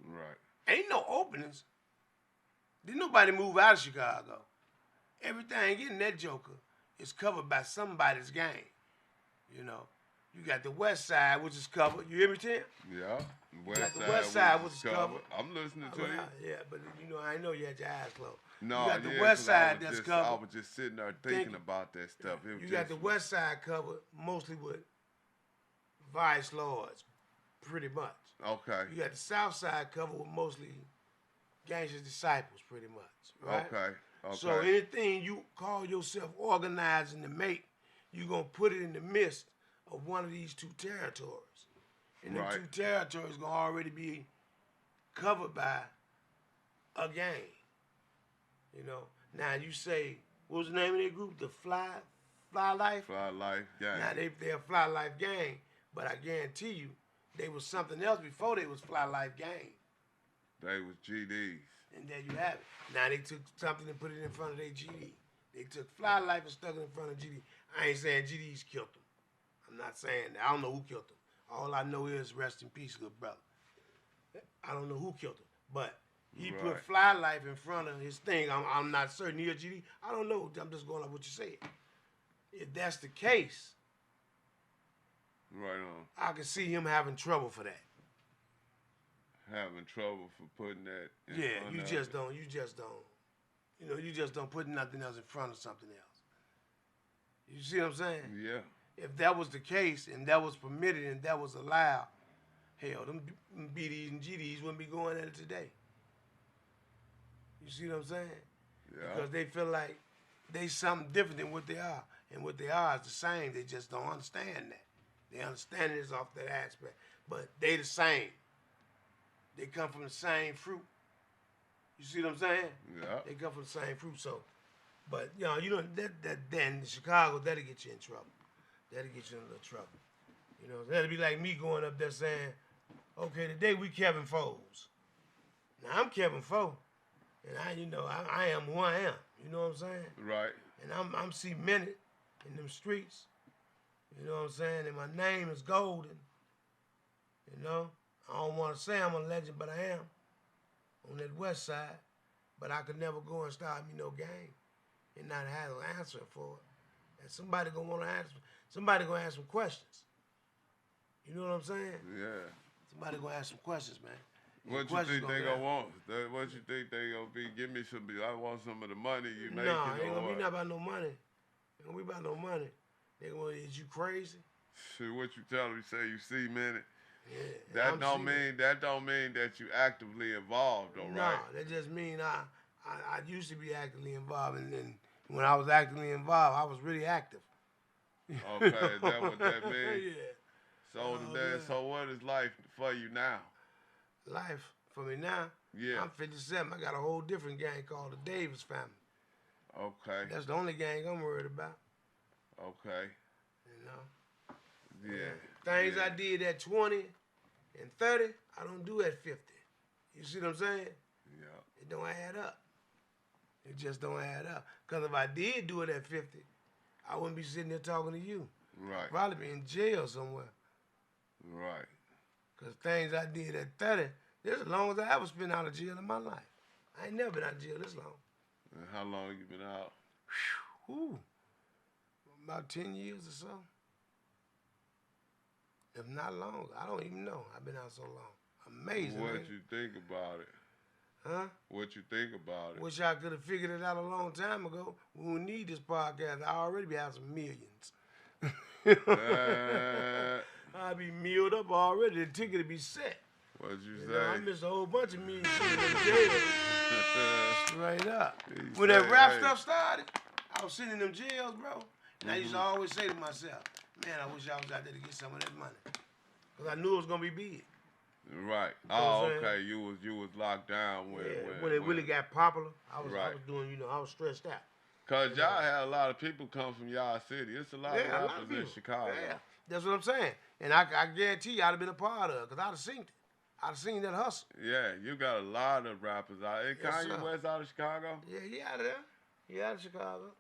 Speaker 2: Right.
Speaker 3: Ain't no openings. Didn't nobody move out of Chicago. Everything in that joker is covered by somebody's gang. You know, you got the West Side, which is covered. You hear me, Tim?
Speaker 2: Yeah.
Speaker 3: The West Side, which is covered.
Speaker 2: I'm listening to you.
Speaker 3: Yeah, but you know, I know you had your eyes closed.
Speaker 2: No,
Speaker 3: you got the West Side that's covered.
Speaker 2: I was just sitting there thinking about that stuff.
Speaker 3: You got the West Side covered mostly with vice lords, pretty much.
Speaker 2: Okay.
Speaker 3: You got the South Side covered with mostly gangster disciples, pretty much. Right?
Speaker 2: Okay.
Speaker 3: So anything you call yourself organizing to make, you're going to put it in the midst of one of these two territories. And them two territories going to already be covered by a gang. You know, now you say, what was the name of their group? The Fly Life?
Speaker 2: Fly Life Gang.
Speaker 3: Now they're a Fly Life Gang, but I guarantee you, they was something else before they was Fly Life Gang.
Speaker 2: They was GDs.
Speaker 3: And there you have it. Now they took something and put it in front of their GD. They took Fly Life and stuck it in front of GD. I ain't saying GDs killed them. I'm not saying that. I don't know who killed them. All I know is rest in peace, good brother. I don't know who killed him, but he put Fly Life in front of his thing. I'm not certain he a GD. I don't know. I'm just going off what you said. If that's the case,
Speaker 2: right on,
Speaker 3: I can see him having trouble for that.
Speaker 2: Having trouble for putting that in front
Speaker 3: you
Speaker 2: of
Speaker 3: just
Speaker 2: it.
Speaker 3: don't. You know, you just don't put nothing else in front of something else. You see what I'm saying?
Speaker 2: Yeah.
Speaker 3: If that was the case and that was permitted and that was allowed, hell, them BDs and GDs wouldn't be going at it today. You see what I'm saying?
Speaker 2: Yeah.
Speaker 3: Because they feel like they something different than what they are. And what they are is the same. They just don't understand that. They understand it is off that aspect. But they the same. They come from the same fruit. You see what I'm saying?
Speaker 2: Yeah.
Speaker 3: They come from the same fruit. So, but you know that then in Chicago, that'll get you in trouble. That'll get you in a little trouble. You know, that'll be like me going up there saying, okay, today we Kevin Foes. Now I'm Kevin Foe. And I am who I am. You know what I'm saying?
Speaker 2: Right.
Speaker 3: And I'm cemented in them streets. You know what I'm saying? And my name is golden. You know? I don't want to say I'm a legend, but I am on that west side. But I could never go and start me no gang and not have an answer for it. And somebody gonna want to answer. Somebody gonna ask some questions. You know what I'm saying?
Speaker 2: Yeah.
Speaker 3: Somebody gonna ask some questions, man.
Speaker 2: What you think they gonna want? What you think they gonna be? Give me some. I want some of the money you making.
Speaker 3: No, it ain't gonna be nothing about no money. It ain't gonna be about no money. They gonna, is you crazy?
Speaker 2: See what you tell them. Say you see, man.
Speaker 3: Yeah.
Speaker 2: That don't mean that you actively involved, though, right?
Speaker 3: No, that just mean I used to be actively involved, and then when I was actively involved, I was really active.
Speaker 2: Okay, is that what that means?
Speaker 3: Yeah.
Speaker 2: So what is life for you now?
Speaker 3: Life for me now?
Speaker 2: Yeah.
Speaker 3: I'm 57. I got a whole different gang called the Davis family.
Speaker 2: Okay.
Speaker 3: That's the only gang I'm worried about.
Speaker 2: Okay.
Speaker 3: You know?
Speaker 2: Yeah.
Speaker 3: Things I did at 20 and 30, I don't do at 50. You see what I'm saying?
Speaker 2: Yeah.
Speaker 3: It don't add up. It just don't add up. Because if I did do it at 50, I wouldn't be sitting there talking to you.
Speaker 2: Right.
Speaker 3: I'd probably be in jail somewhere.
Speaker 2: Right.
Speaker 3: Because things I did at 30, this is as long as I ever spent out of jail in my life. I ain't never been out of jail this long.
Speaker 2: And how long you been out?
Speaker 3: Whew. About 10 years or so. If not longer. I don't even know. I've been out so long. Amazing.
Speaker 2: What
Speaker 3: man.
Speaker 2: you think about it?
Speaker 3: Huh?
Speaker 2: What you think about it?
Speaker 3: Wish I could have figured it out a long time ago. We don't need this podcast. I already be having some millions. I'd be milled up already. The ticket would be set.
Speaker 2: What'd you
Speaker 3: You
Speaker 2: say?
Speaker 3: know, I missed a whole bunch of me sitting in jail. Straight up.
Speaker 2: He
Speaker 3: When that
Speaker 2: say,
Speaker 3: rap
Speaker 2: hey.
Speaker 3: stuff started, I was sitting in them jails, bro. And I used to always say to myself, man, I wish I was out there to get some of that money. Because I knew it was going to be big.
Speaker 2: Right.
Speaker 3: You know
Speaker 2: Oh, okay. You was locked down when
Speaker 3: it really got popular, I was doing, I was stressed out.
Speaker 2: Cause y'all had a lot of people come from y'all city. It's a lot of rappers in Chicago.
Speaker 3: Yeah, that's what I'm saying. And I guarantee you I'd have been a part of it, because I'd have seen it. I'd have seen that hustle.
Speaker 2: Yeah, you got a lot of rappers out. Is Kanye West out of Chicago?
Speaker 3: Yeah, he out of there. He out of Chicago.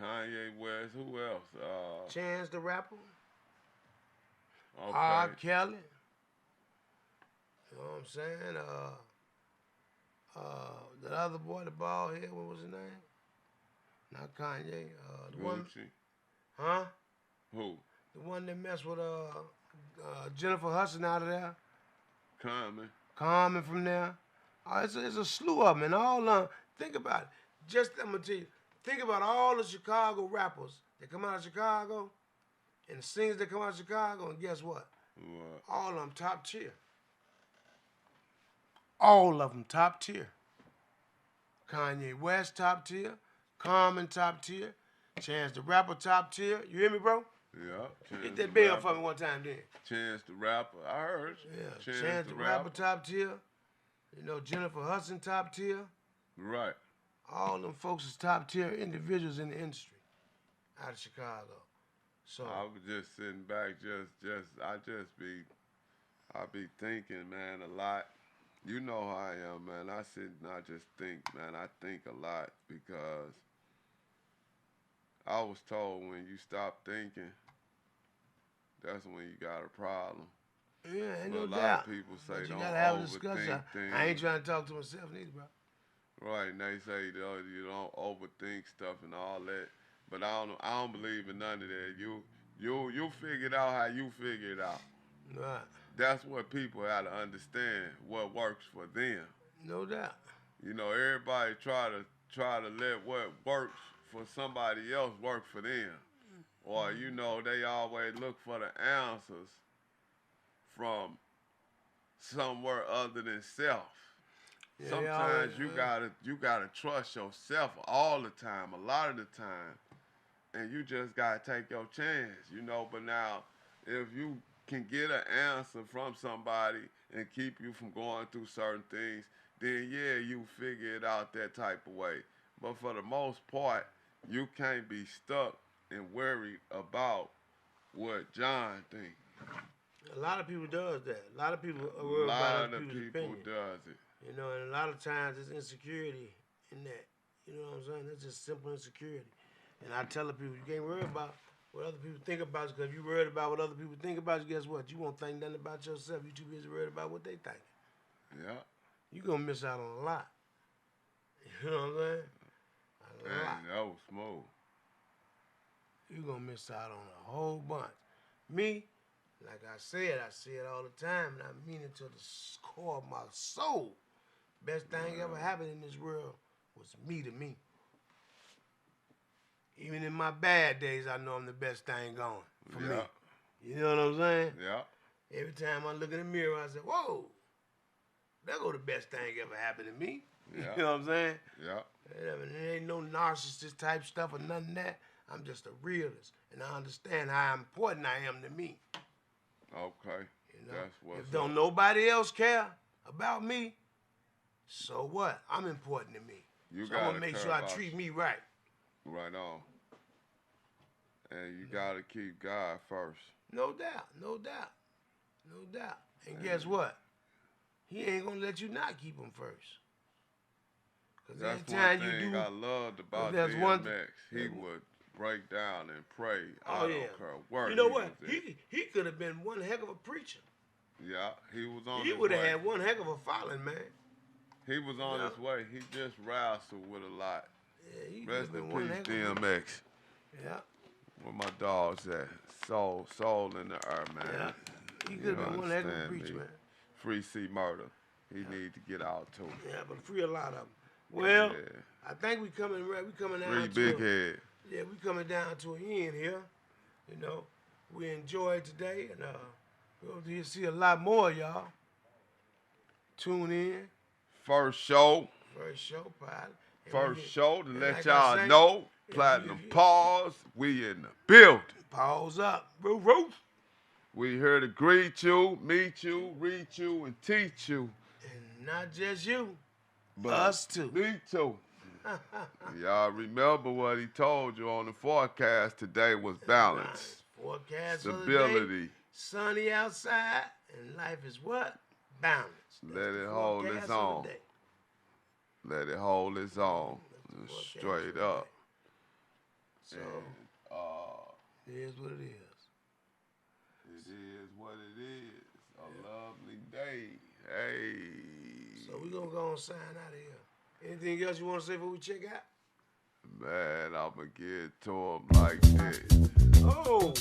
Speaker 2: Kanye West. Who else?
Speaker 3: Chance the Rapper.
Speaker 2: Okay.
Speaker 3: R. Kelly. You know what I'm saying? The other boy, the bald head, what was his name? Not Kanye. The one. Huh?
Speaker 2: Who?
Speaker 3: The one that messed with Jennifer Hudson out of there. Common from there. It's a slew of them, and all of them. Think about it. I'm gonna tell you. Think about all the Chicago rappers that come out of Chicago, and the singers that come out of Chicago, and guess what?
Speaker 2: What?
Speaker 3: All of them top tier. All of them top tier. Kanye West top tier. Common top tier. Chance the Rapper top tier. You hear me, bro?
Speaker 2: Yeah.
Speaker 3: Hit that bell for me one time then.
Speaker 2: Chance the Rapper. I heard.
Speaker 3: Yeah. Chance the Rapper top tier. You know, Jennifer Hudson top tier.
Speaker 2: Right.
Speaker 3: All them folks is top tier individuals in the industry out of Chicago. So
Speaker 2: I was just sitting back, I be thinking, man, a lot. You know how I am, man. I sit and I just think, man. I think a lot because I was told when you stop thinking, that's when you got a problem.
Speaker 3: Yeah, ain't no doubt.
Speaker 2: A lot of people say
Speaker 3: but you
Speaker 2: don't
Speaker 3: gotta have a
Speaker 2: overthink
Speaker 3: discussion.
Speaker 2: things.
Speaker 3: I ain't trying to talk to myself neither, bro.
Speaker 2: Right, and they say you don't overthink stuff and all that. But I don't believe in none of that. You figure it out how you figure it out.
Speaker 3: Right.
Speaker 2: That's what people have to understand what works for them.
Speaker 3: No doubt.
Speaker 2: You know, everybody try to let what works for somebody else work for them. Or, you know, they always look for the answers from somewhere other than self.
Speaker 3: Yeah,
Speaker 2: Sometimes you gotta trust yourself all the time, a lot of the time. And you just gotta take your chance, you know. But now, if you can get an answer from somebody and keep you from going through certain things, then yeah, you figure it out that type of way. But for the most part, you can't be stuck and worried about what John thinks.
Speaker 3: A lot of people does that. A lot of people are worried about other people's opinion.
Speaker 2: Does it.
Speaker 3: You know, and a lot of times it's insecurity in that. You know what I'm saying? That's just simple insecurity. And I tell the people, you can't worry about what other people think about you, because if you're worried about what other people think about you, guess what? You won't think nothing about yourself. You're too busy worried about what they think.
Speaker 2: Yeah.
Speaker 3: You're going to miss out on a lot. You know what I'm saying? A lot.
Speaker 2: That was smooth.
Speaker 3: You're going to miss out on a whole bunch. Me, like I say it all the time, and I mean it to the core of my soul. Best thing ever happened in this world was me to me. Even in my bad days, I know I'm the best thing going for me. You know what I'm saying?
Speaker 2: Yeah.
Speaker 3: Every time I look in the mirror, I say, whoa, that go the best thing ever happened to me.
Speaker 2: Yeah.
Speaker 3: You know what I'm saying?
Speaker 2: Yeah.
Speaker 3: There ain't no narcissist type stuff or nothing of that. I'm just a realist, and I understand how important I am to me.
Speaker 2: Okay.
Speaker 3: You know?
Speaker 2: That's what's
Speaker 3: if don't nobody else care about me, so what? I'm important to me.
Speaker 2: You
Speaker 3: so I'm gonna make sure I treat me right.
Speaker 2: Right on. And you gotta keep God first.
Speaker 3: No doubt, no doubt, no doubt. And guess what? He ain't gonna let you not keep him first. Cause
Speaker 2: that's
Speaker 3: anytime
Speaker 2: one thing
Speaker 3: you do,
Speaker 2: I loved about DMX. He would break down and pray. I don't care where.
Speaker 3: You know what? He could have been one heck of a preacher.
Speaker 2: Yeah, he was on his way.
Speaker 3: He would have had one heck of a following, man.
Speaker 2: He was on his way. He just wrestled with a lot.
Speaker 3: Yeah, he
Speaker 2: Rest in peace, DMX.
Speaker 3: Yeah.
Speaker 2: Where my dogs at? Soul in the air, man.
Speaker 3: Yeah. He could have been one heck of a preacher, man.
Speaker 2: Free C Murder. He need to get out too.
Speaker 3: Yeah, but free a lot of them. Well, I think we coming down
Speaker 2: Free Big Head.
Speaker 3: Yeah, we coming down to an end here. You know, we enjoyed today, and we hope to see a lot more of y'all. tune in.
Speaker 2: First show.
Speaker 3: First show, probably.
Speaker 2: First show to let
Speaker 3: like
Speaker 2: y'all
Speaker 3: I say,
Speaker 2: know. Platinum Paws. We in the building.
Speaker 3: Paws up. Roof, roof.
Speaker 2: We here to greet you, meet you, reach you, and teach you.
Speaker 3: And not just you,
Speaker 2: But
Speaker 3: us too.
Speaker 2: Me too. Y'all remember what he told you on the forecast today was balance.
Speaker 3: Forecast
Speaker 2: stability.
Speaker 3: Of the day, sunny outside, and life is what? Balance.
Speaker 2: Let it hold its own. Let it hold its own. Straight up.
Speaker 3: So,
Speaker 2: and,
Speaker 3: it is what it is.
Speaker 2: It is what it is. A lovely day. Hey.
Speaker 3: So we gonna go and sign out of here. Anything else you want to say before we check out?
Speaker 2: Man, I'ma get to him like this.
Speaker 3: Oh.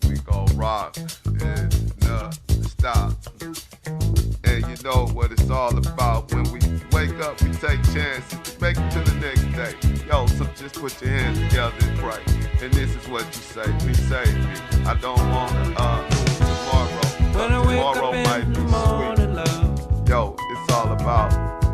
Speaker 2: We gon' rock and not stop. And you know what it's all about. When we wake up, we take chances to make it to the next day. Yo, so just put your hands together and pray. And this is what you say. Please save me. I don't want tomorrow.
Speaker 1: When I wake up in the morning, love.
Speaker 2: Yo, it's all about